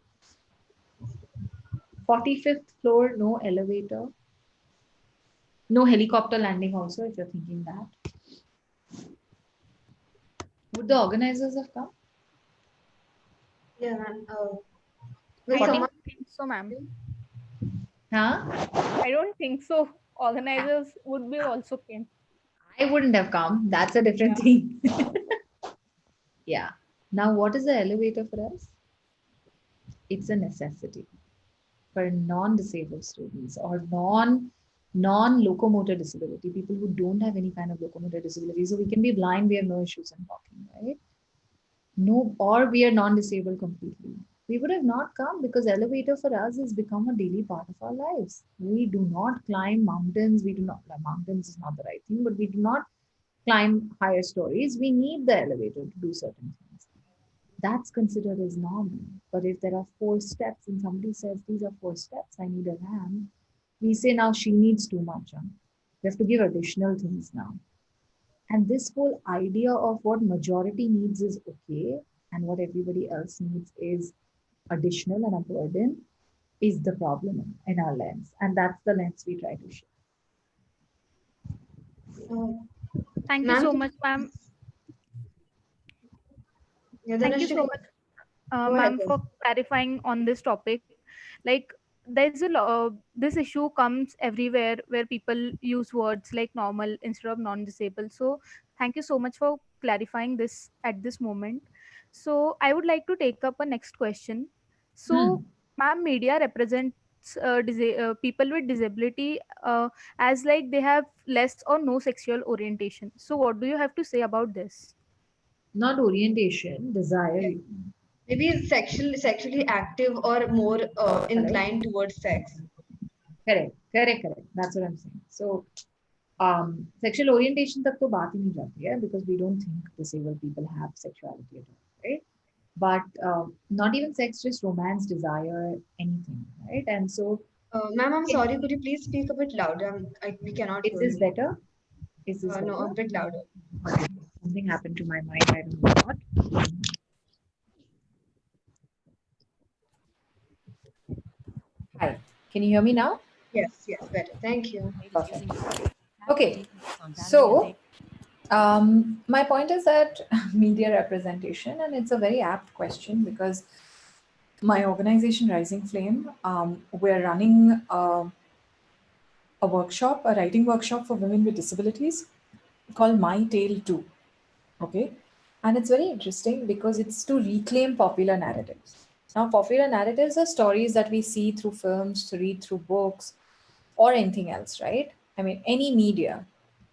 45th floor, no elevator, no helicopter landing also, if you're thinking that. Would the organizers have come? Yeah, ma'am. I Will don't someone? think so, ma'am. Huh? I don't think so. Organizers would be also came. I wouldn't have come. That's a different Yeah. thing. Yeah. Now, what is the elevator for us? It's a necessity for non-disabled students or non-locomotor disability, people who don't have any kind of locomotor disability. So we can be blind, we have no issues in talking, right? No, or we are non-disabled completely. We would have not come because elevator for us has become a daily part of our lives. We do not climb mountains. We do not, mountains is not the right thing, but we do not climb higher stories. We need the elevator to do certain things. That's considered as normal. But if there are 4 steps and somebody says, these are 4 steps, I need a ramp, we say now she needs too much. Huh? We have to give additional things now. And this whole idea of what majority needs is okay and what everybody else needs is additional and a burden is the problem in our lens. And that's the lens we try to shift. Uh, Thank you Ma'am, so could much, you ma'am. please? Yeah, Thank you Dhanashri, so much, go ahead. ma'am, for clarifying on this topic. Like, this issue comes everywhere where people use words like normal instead of non-disabled. So, thank you so much for clarifying this at this moment. So, I would like to take up a next question. So, Hmm. ma'am, media represents people with disability as like they have less or no sexual orientation. So, what do you have to say about this? Not orientation, desire. Yeah. Maybe sexually active or more Correct? inclined towards sex. Correct, correct, correct. That's what I'm saying. So, sexual orientation तक तो बात ही नहीं जाती है because we don't think disabled people have sexuality at all, right? But not even sex, just romance, desire, anything, right? And so, Ma'am, I'm it, sorry. Could you please speak a bit louder? We cannot is hear this you. better? Is this No, a better? bit louder. Okay. Something happened to my mic. I don't know what. Hi. Can you hear me now? Yes, yes, better. Thank you. Perfect. Using Okay. on battery and So, my point is that media representation, and it's a very apt question because my organization, Rising Flame, we're running a workshop, a writing workshop for women with disabilities called My Tale Too. Okay. And it's very interesting because it's to reclaim popular narratives. Now, popular narratives are stories that we see through films, to read through books, or anything else, right? I mean, any media,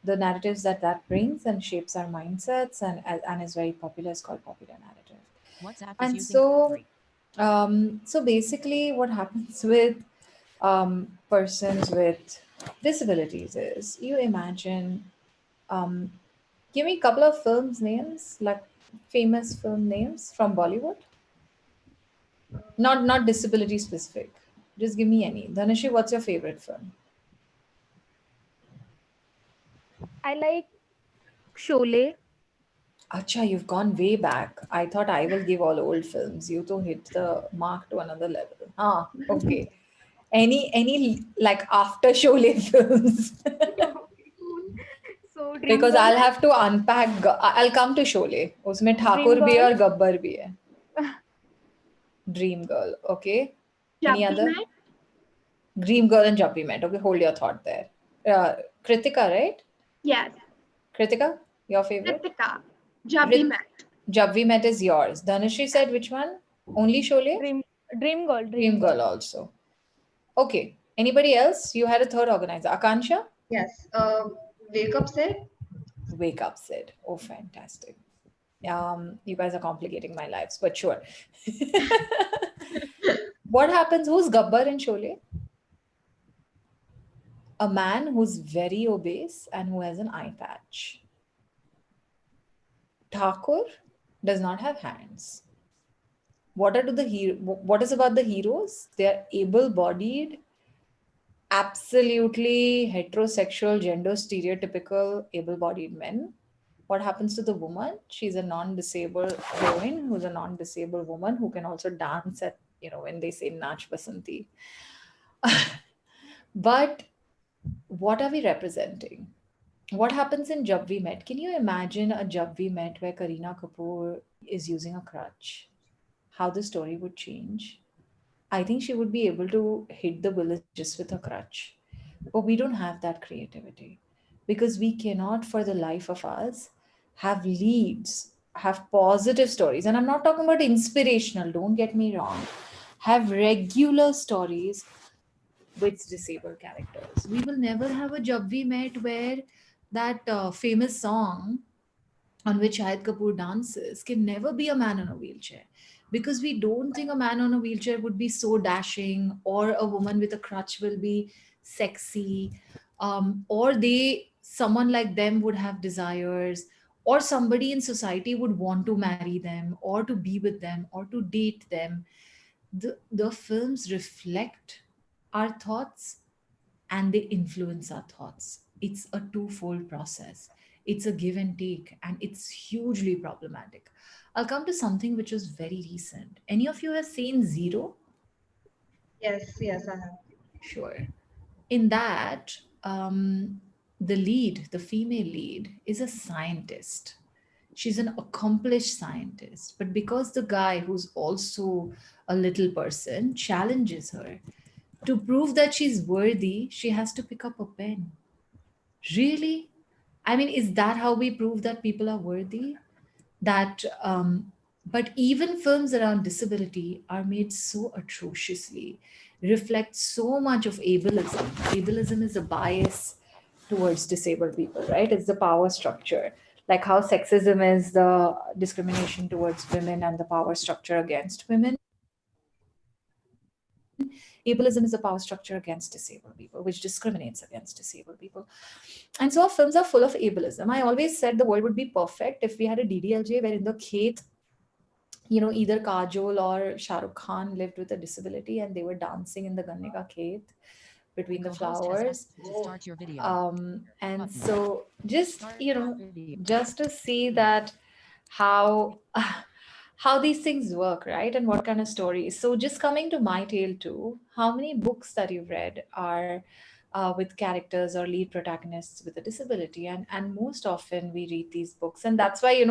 the narratives that that brings and shapes our mindsets and is very popular is called popular narrative. WhatsApp is And using so, so basically, what happens with persons with disabilities is you imagine, um, give me a couple of films names, like famous film names from Bollywood. Not disability specific. Just give me any. Dhanashri, what's your favorite film? I like Sholay. Acha, you've gone way back. I thought I will give all old films. You to hit the mark to another level. Ah, okay. Any like after Sholay films? So Dream Because Girl, I'll have to unpack. I'll come to Sholay. उसमें Dream Thakur भी है Girl, और गब्बर भी है. Dream Girl. Okay. Any Jab other? Met? Dream Girl and Jab We Met. Okay, hold your thought there. Kritika, right? Yes. Kritika, your favorite? Kritika. Jab Rit- Met. Jab We Met is yours. Dhanashri said which one? Only Sholay? Dream Dream Girl, Dream Dream Girl. Girl also. Okay. Anybody else? You had a third organizer. Akanksha? Yes. Wake up said. Wake Up said. Oh, fantastic. You guys are complicating my lives, but sure. What happens? Who's Gabbar in Sholay? A man who's very obese and who has an eye patch. Thakur does not have hands. What is about the heroes? They are able-bodied, absolutely heterosexual, gender stereotypical able-bodied men. What happens to the woman? She's a non-disabled heroine who's a non-disabled woman who can also dance at, when they say Nach Basanti. But what are we representing? What happens in Jab We Met? Can you imagine a Jab We Met where Kareena Kapoor is using a crutch? How the story would change? I think she would be able to hit the villains just with a crutch. But we don't have that creativity because we cannot, for the life of us, have leads, have positive stories. And I'm not talking about inspirational, don't get me wrong. Have regular stories with disabled characters. We will never have a Jab We Met where that famous song on which Shahid Kapoor dances can never be a man on a wheelchair because we don't think a man on a wheelchair would be so dashing or a woman with a crutch will be sexy, or someone like them would have desires, or somebody in society would want to marry them or to be with them or to date them. The films reflect our thoughts and they influence our thoughts. It's a twofold process. It's a give and take, and it's hugely problematic. I'll come to something which was very recent. Any of you have seen Zero? Yes, yes, I have. Sure. In that, the lead, the female lead, is a scientist. She's an accomplished scientist, but because the guy, who's also a little person, challenges her, to prove that she's worthy, she has to pick up a pen. Really? I mean, is that how we prove that people are worthy? That But even films around disability are made so atrociously, reflect so much of ableism. Ableism is a bias towards disabled people, right? It's the power structure, like how sexism is the discrimination towards women and the power structure against women. Ableism is a power structure against disabled people, which discriminates against disabled people. And so our films are full of ableism. I always said the world would be perfect if we had a DDLJ where in the Khet, either Kajol or Shah Rukh Khan lived with a disability and they were dancing in the Ganne ka Khet between the Co-host has flowers. asked to start your video. And Button. so just, Start video. just to see that how how these things work, right? And what kind of stories. So just coming to my tale too, how many books that you've read are with characters or lead protagonists with a disability? And most often we read these books, and that's why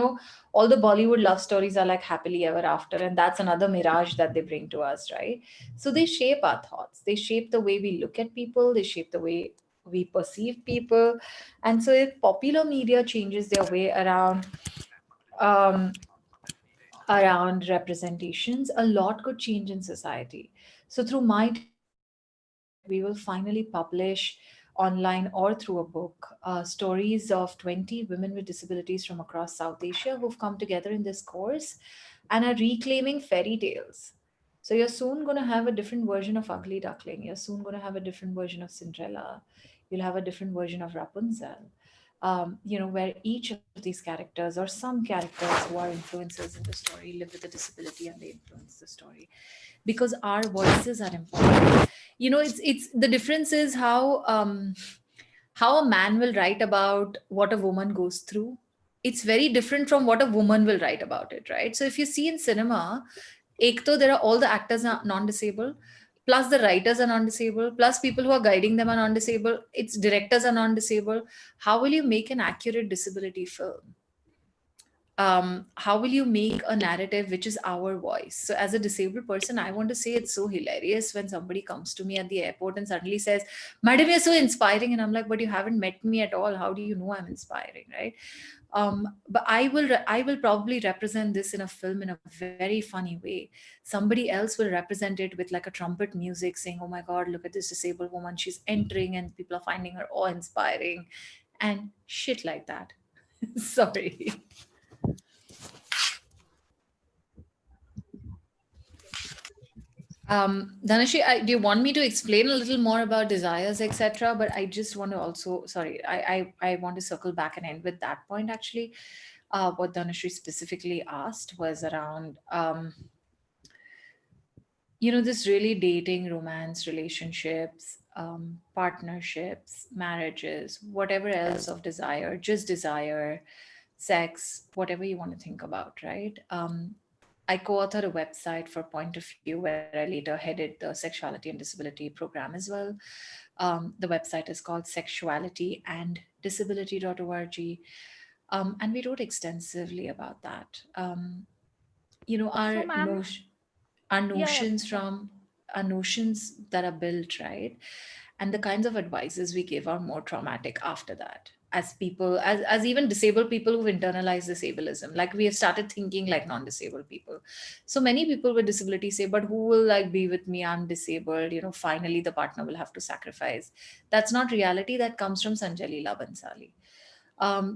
all the Bollywood love stories are like happily ever after, and that's another mirage that they bring to us, right? So they shape our thoughts, they shape the way we look at people, they shape the way we perceive people. And so if popular media changes their way um, around representations, a lot could change in society. So, through my tale, we will finally publish online or through a book stories of 20 women with disabilities from across South Asia who've come together in this course and are reclaiming fairy tales. So, you're soon going to have a different version of Ugly Duckling, you're soon going to have a different version of Cinderella, you'll have a different version of Rapunzel. Where each of these characters or some characters who are influencers in the story live with a disability and they influence the story because our voices are important. It's the difference is how a man will write about what a woman goes through. It's very different from what a woman will write about it, right? So if you see in cinema, ek to there are all the actors are non-disabled, plus the writers are non-disabled, plus people who are guiding them are non-disabled, its directors are non-disabled. How will you make an accurate disability film? How will you make a narrative which is our voice? So, as a disabled person, I want to say it's so hilarious when somebody comes to me at the airport and suddenly says, "Madam, you're so inspiring," and I'm like, "But you haven't met me at all. How do you know I'm inspiring, right?" But I will probably represent this in a film in a very funny way. Somebody else will represent it with like a trumpet music, saying, "Oh my God, look at this disabled woman. She's entering, and people are finding her awe-inspiring," and shit like that. Sorry. Dhanashri, do you want me to explain a little more about desires, etc.? But I just want to also, sorry, I want to circle back and end with that point actually. What Dhanashri specifically asked was around, this really dating, romance, relationships, partnerships, marriages, whatever else of desire, just desire, sex, whatever you want to think about, right? I co-authored a website for Point of View where I later headed the sexuality and disability program as well. The website is called sexualityandisability.org. And we wrote extensively about that. So, Our ma'am, notion, our yeah, notions yeah. from our notions that are built, right? And the kinds of advices we give are more traumatic after that, as people, as even disabled people who've internalized this ableism, like we have started thinking like non-disabled people. So many people with disabilities say, but who will like be with me, I'm disabled, finally the partner will have to sacrifice. That's not reality. That comes from Sanjay Leela Bansali.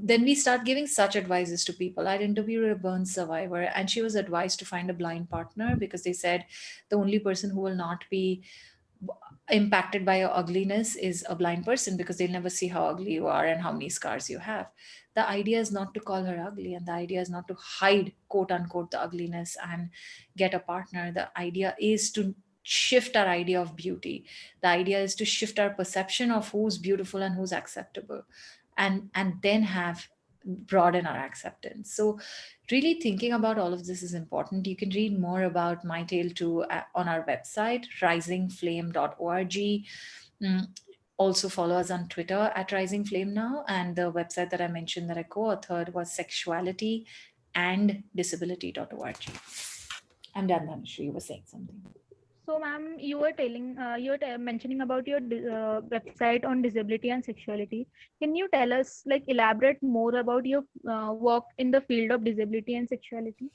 Then we start giving such advices to people. I interviewed a burn survivor, and she was advised to find a blind partner because they said the only person who will not be impacted by your ugliness is a blind person because they'll never see how ugly you are and how many scars you have. The idea is not to call her ugly, and the idea is not to hide, quote unquote, the ugliness and get a partner. The idea is to shift our idea of beauty. The idea is to shift our perception of who's beautiful and who's acceptable, and then have broaden our acceptance. So, really thinking about all of this is important. You can read more about my tale too on our website, risingflame.org. Mm, Also, follow us on Twitter at Rising Flame now. And the website that I mentioned that I co authored was sexuality and disability.org. I'm done, Dhanashri. You were saying something. So, ma'am, you were mentioning about your website on disability and sexuality. Can you tell us, like, elaborate more about your work in the field of disability and sexuality?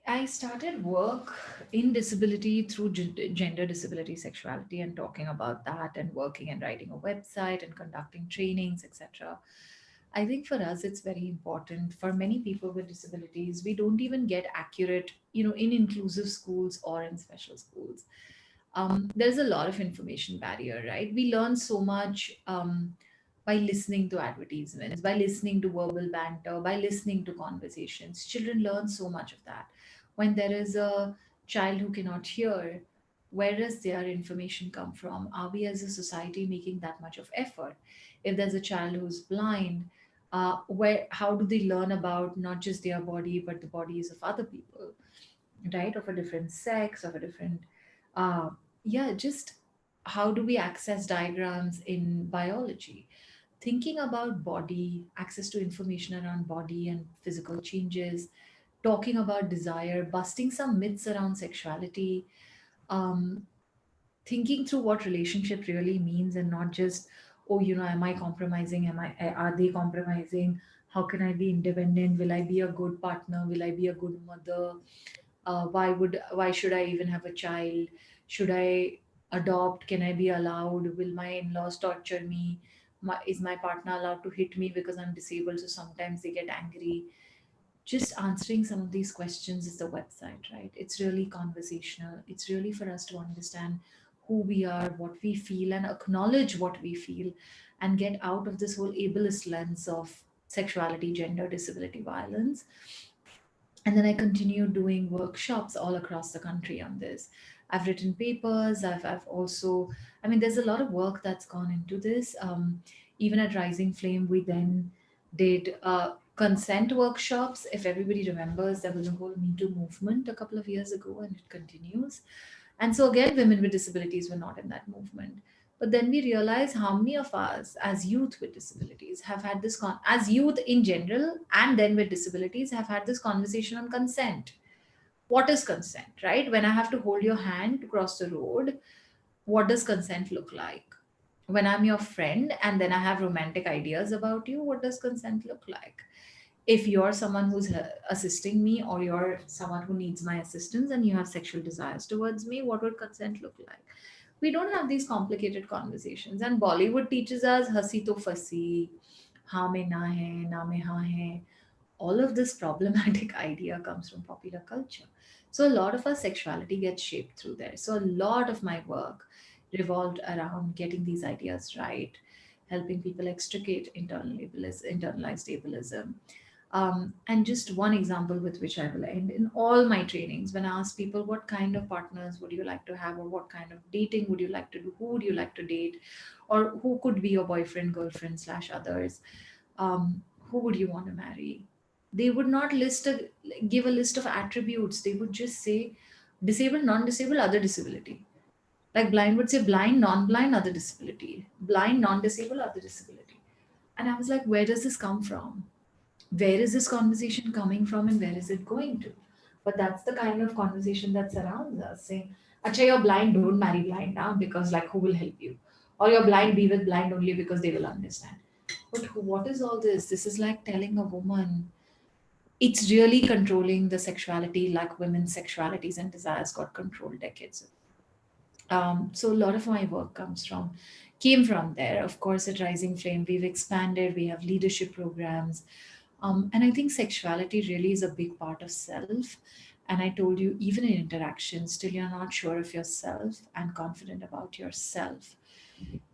I started work in disability through gender disability, sexuality, and talking about that, and working and writing a website and conducting trainings, etc. I think for us, it's very important. For many people with disabilities, we don't even get accurate, in inclusive schools or in special schools. There's a lot of information barrier, right? We learn so much by listening to advertisements, by listening to verbal banter, by listening to conversations. Children learn so much of that. When there is a child who cannot hear, where does their information come from? Are we as a society making that much of effort? If there's a child who's blind, where how do they learn about not just their body but the bodies of other people, right, of a different sex, of a different uh, yeah, just how do we access diagrams in biology, thinking about body, access to information around body and physical changes, talking about desire, busting some myths around sexuality, um, thinking through what relationship really means, and not just, oh, am I compromising, are they compromising, how can I be independent, will I be a good partner, will I be a good mother, why should I even have a child, should I adopt, can I be allowed, will my in-laws torture me, is my partner allowed to hit me because I'm disabled, so sometimes they get angry. Just answering some of these questions is the website, right? It's really conversational. It's really for us to understand who we are, what we feel, and acknowledge what we feel, and get out of this whole ableist lens of sexuality, gender, disability, violence. And then I continued doing workshops all across the country on this. I've written papers. I've also, I mean, there's a lot of work that's gone into this. Even at Rising Flame, we then did consent workshops. If everybody remembers, there was a whole Me Too movement a couple of years ago, and it continues. And so again, women with disabilities were not in that movement. But then we realize how many of us, as youth with disabilities, have had this as youth in general, and then with disabilities, have had this conversation on consent. What is consent, right? When I have to hold your hand to cross the road, what does consent look like? When I'm your friend and then I have romantic ideas about you, what does consent look like? If you're someone who's assisting me, or you're someone who needs my assistance and you have sexual desires towards me, what would consent look like? We don't have these complicated conversations, and Bollywood teaches us hasi to fasi, ha mein na mein ha hai. All of this problematic idea comes from popular culture. So a lot of our sexuality gets shaped through there. So a lot of my work revolved around getting these ideas right, helping people extricate internalized ableism. And just one example with which I will end, in all my trainings, when I ask people what kind of partners would you like to have, or what kind of dating would you like to do, who would you like to date, or who could be your boyfriend, girlfriend, slash others, who would you want to marry? They would not give a list of attributes. They would just say disabled, non-disabled, other disability. Like blind would say blind, non-blind, other disability. Blind, non-disabled, other disability. And I was like, where does this come from? Where is this conversation coming from, and where is it going to? But that's the kind of conversation that surrounds us, saying, Acha, you're blind, don't marry blind now, because like who will help you? Or you're blind, be with blind only because they will understand. But what is all this? This is like telling a woman, it's really controlling the sexuality like women's sexualities and desires got controlled decades ago. So a lot of my work came from there. Of course, at Rising Flame, we've expanded. We have leadership programs, and I think sexuality really is a big part of self. And I told you, even in interactions, till you're not sure of yourself and confident about yourself,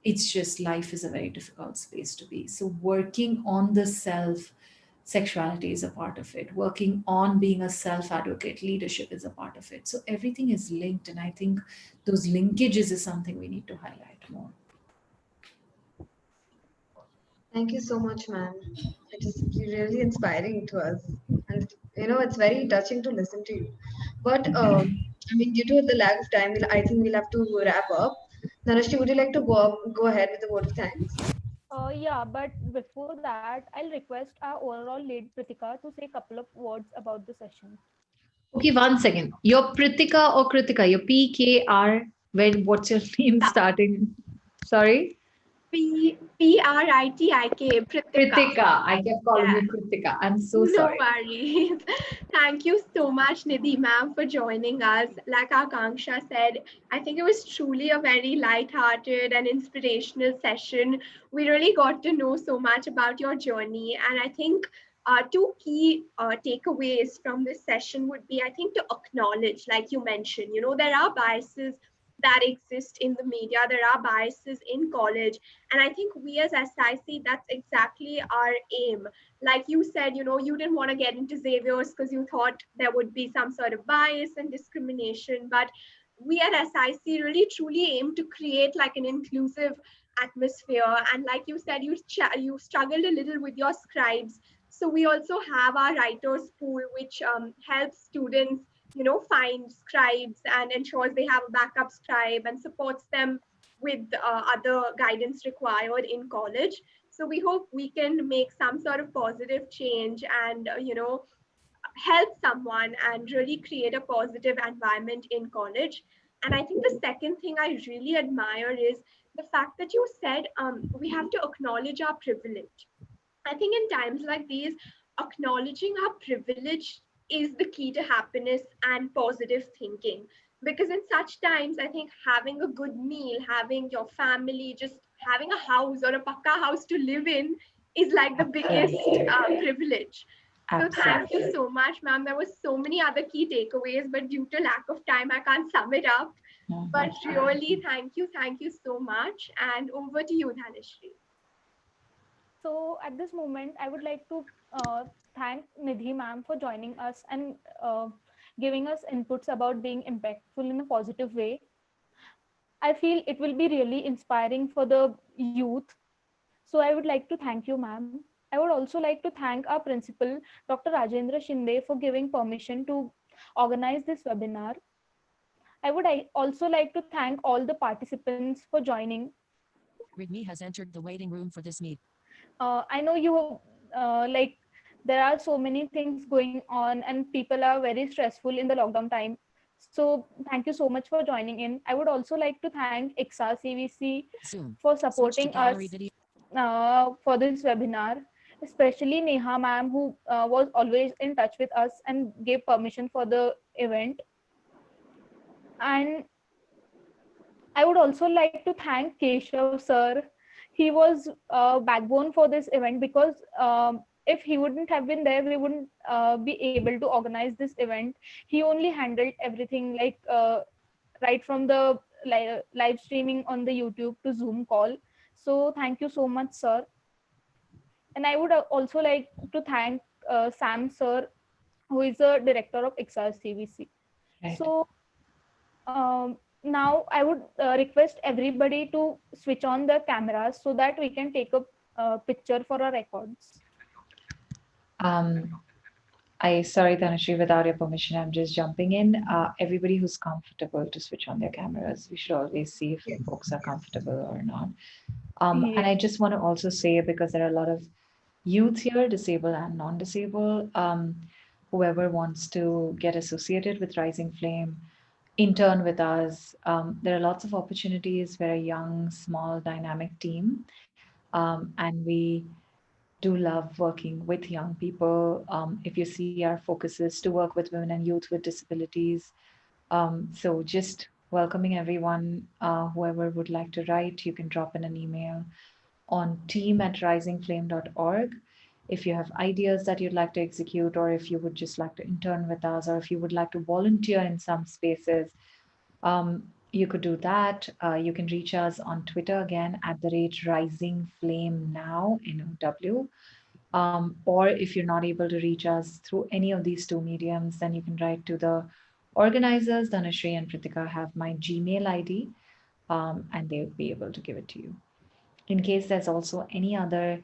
it's just life is a very difficult space to be. So, working on the self, sexuality is a part of it. Working on being a self advocate, leadership is a part of it. So, everything is linked. And I think those linkages is something we need to highlight more. Thank you so much, ma'am. It is really inspiring to us, and it's very touching to listen to you. But I mean, due to the lack of time, I think we'll have to wrap up. Dhanashri, would you like to go ahead with the vote of thanks? Yeah, but before that, I'll request our overall lead Pritika to say a couple of words about the session. Okay, one second. Your Pritika or Kritika, your PKR, what's your name starting? Sorry? Pritik, Pritika. Kritika. I kept calling Yeah. you Kritika. I'm so No sorry. worries. Thank you so much, Nidhi ma'am, for joining us. Like Akanksha said, I think it was truly a very light-hearted and inspirational session. We really got to know so much about your journey, and I think two key takeaways from this session would be, I think, to acknowledge, like you mentioned, there are biases that exist in the media, there are biases in college, and I think we as SIC, that's exactly our aim. Like you said, you didn't want to get into Xavier's because you thought there would be some sort of bias and discrimination. But we at SIC really truly aim to create like an inclusive atmosphere. And like you said, you struggled a little with your scribes. So we also have our writers pool, which helps students, find scribes and ensures they have a backup scribe and supports them with other guidance required in college. So we hope we can make some sort of positive change and help someone and really create a positive environment in college. And I think the second thing I really admire is the fact that you said we have to acknowledge our privilege. I think in times like these, acknowledging our privilege is the key to happiness and positive thinking. Because in such times, I think having a good meal, having your family, just having a house or a pakka house to live in is like the biggest Absolutely. privilege. So thank you Absolutely. so much, ma'am. There were so many other key takeaways, but due to lack of time, I can't sum it up. But Mhm. really, thank you so much. And over to you, Dhanashri. So at this moment, I would like to thank Nidhi ma'am for joining us and giving us inputs about being impactful in a positive way. I feel it will be really inspiring for the youth. So I would like to thank you, ma'am. I would also like to thank our principal, Dr. Rajendra Shinde, for giving permission to organize this webinar. Also like to thank all the participants for joining. Rigmi has entered the waiting room for this meet. I know you like there are so many things going on and people are very stressful in the lockdown time. So thank you so much for joining in. I would also like to thank XRCVC Zoom. for Switch to supporting gallery us video. for this webinar, especially Neha ma'am, who was always in touch with us and gave permission for the event. And I would also like to thank Keshav sir. He was backbone for this event because if he wouldn't have been there, we wouldn't be able to organize this event. He only handled everything like right from the live streaming on the YouTube to Zoom call. So thank you so much, sir. And I would also like to thank Sam sir, who is the director of XRCVC. Right. So now I would request everybody to switch on their cameras so that we can take a picture for our records. Um, sorry, Dhanashri, without your permission, I'm just jumping in. Everybody who's comfortable to switch on their cameras, we should always see if Yes, folks are yes. comfortable or not. And Yeah. I just want to also say, because there are a lot of youth here, disabled and non-disabled, whoever wants to get associated with Rising Flame, intern with us. There are lots of opportunities. We're a young, small, dynamic team, and we do love working with young people. If you see, our focus is to work with women and youth with disabilities. So just welcoming everyone, whoever would like to write, you can drop in an email on team@risingflame.org. If you have ideas that you'd like to execute, or if you would just like to intern with us, or if you would like to volunteer in some spaces, you could do that. You can reach us on Twitter again at the rate Rising Flame Now, NOW. Or if you're not able to reach us through any of these two mediums, then you can write to the organizers. Dhanashri and Pritika have my Gmail ID, and they would be able to give it to you. In case there's also any other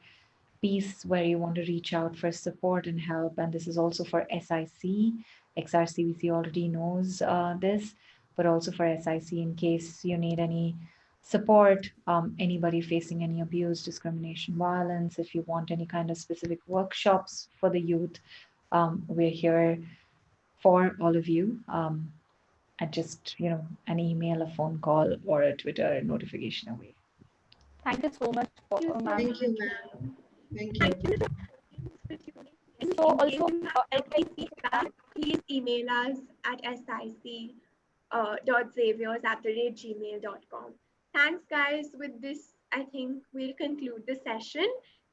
piece where you want to reach out for support and help, and this is also for SIC, XRCVC already knows this, but also for SIC in case you need any support, anybody facing any abuse, discrimination, violence, if you want any kind of specific workshops for the youth, we're here for all of you. At just, an email, a phone call, or a Twitter notification away. Thank you so much, Thank you so ma'am. Thank you, much. ma'am. Thank Thank you. you for tuning in. So In case also, you have any feedback, please email us at sic.xaviers@gmail.com. Thanks, guys. With this, I think we'll conclude the session.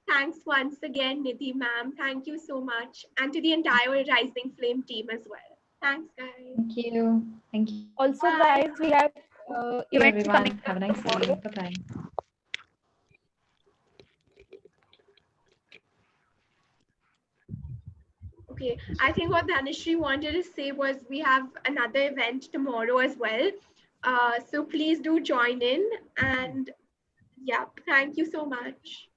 Thanks once again, Nidhi ma'am. Thank you so much. And to the entire Rising Flame team as well. Thanks, guys. Thank you. Thank you, also Bye. guys, we have events everyone. coming Have a up nice day. tomorrow. Bye bye. Okay, I think what Dhanashri wanted to say was we have another event tomorrow as well. So please do join in. And yeah, thank you so much.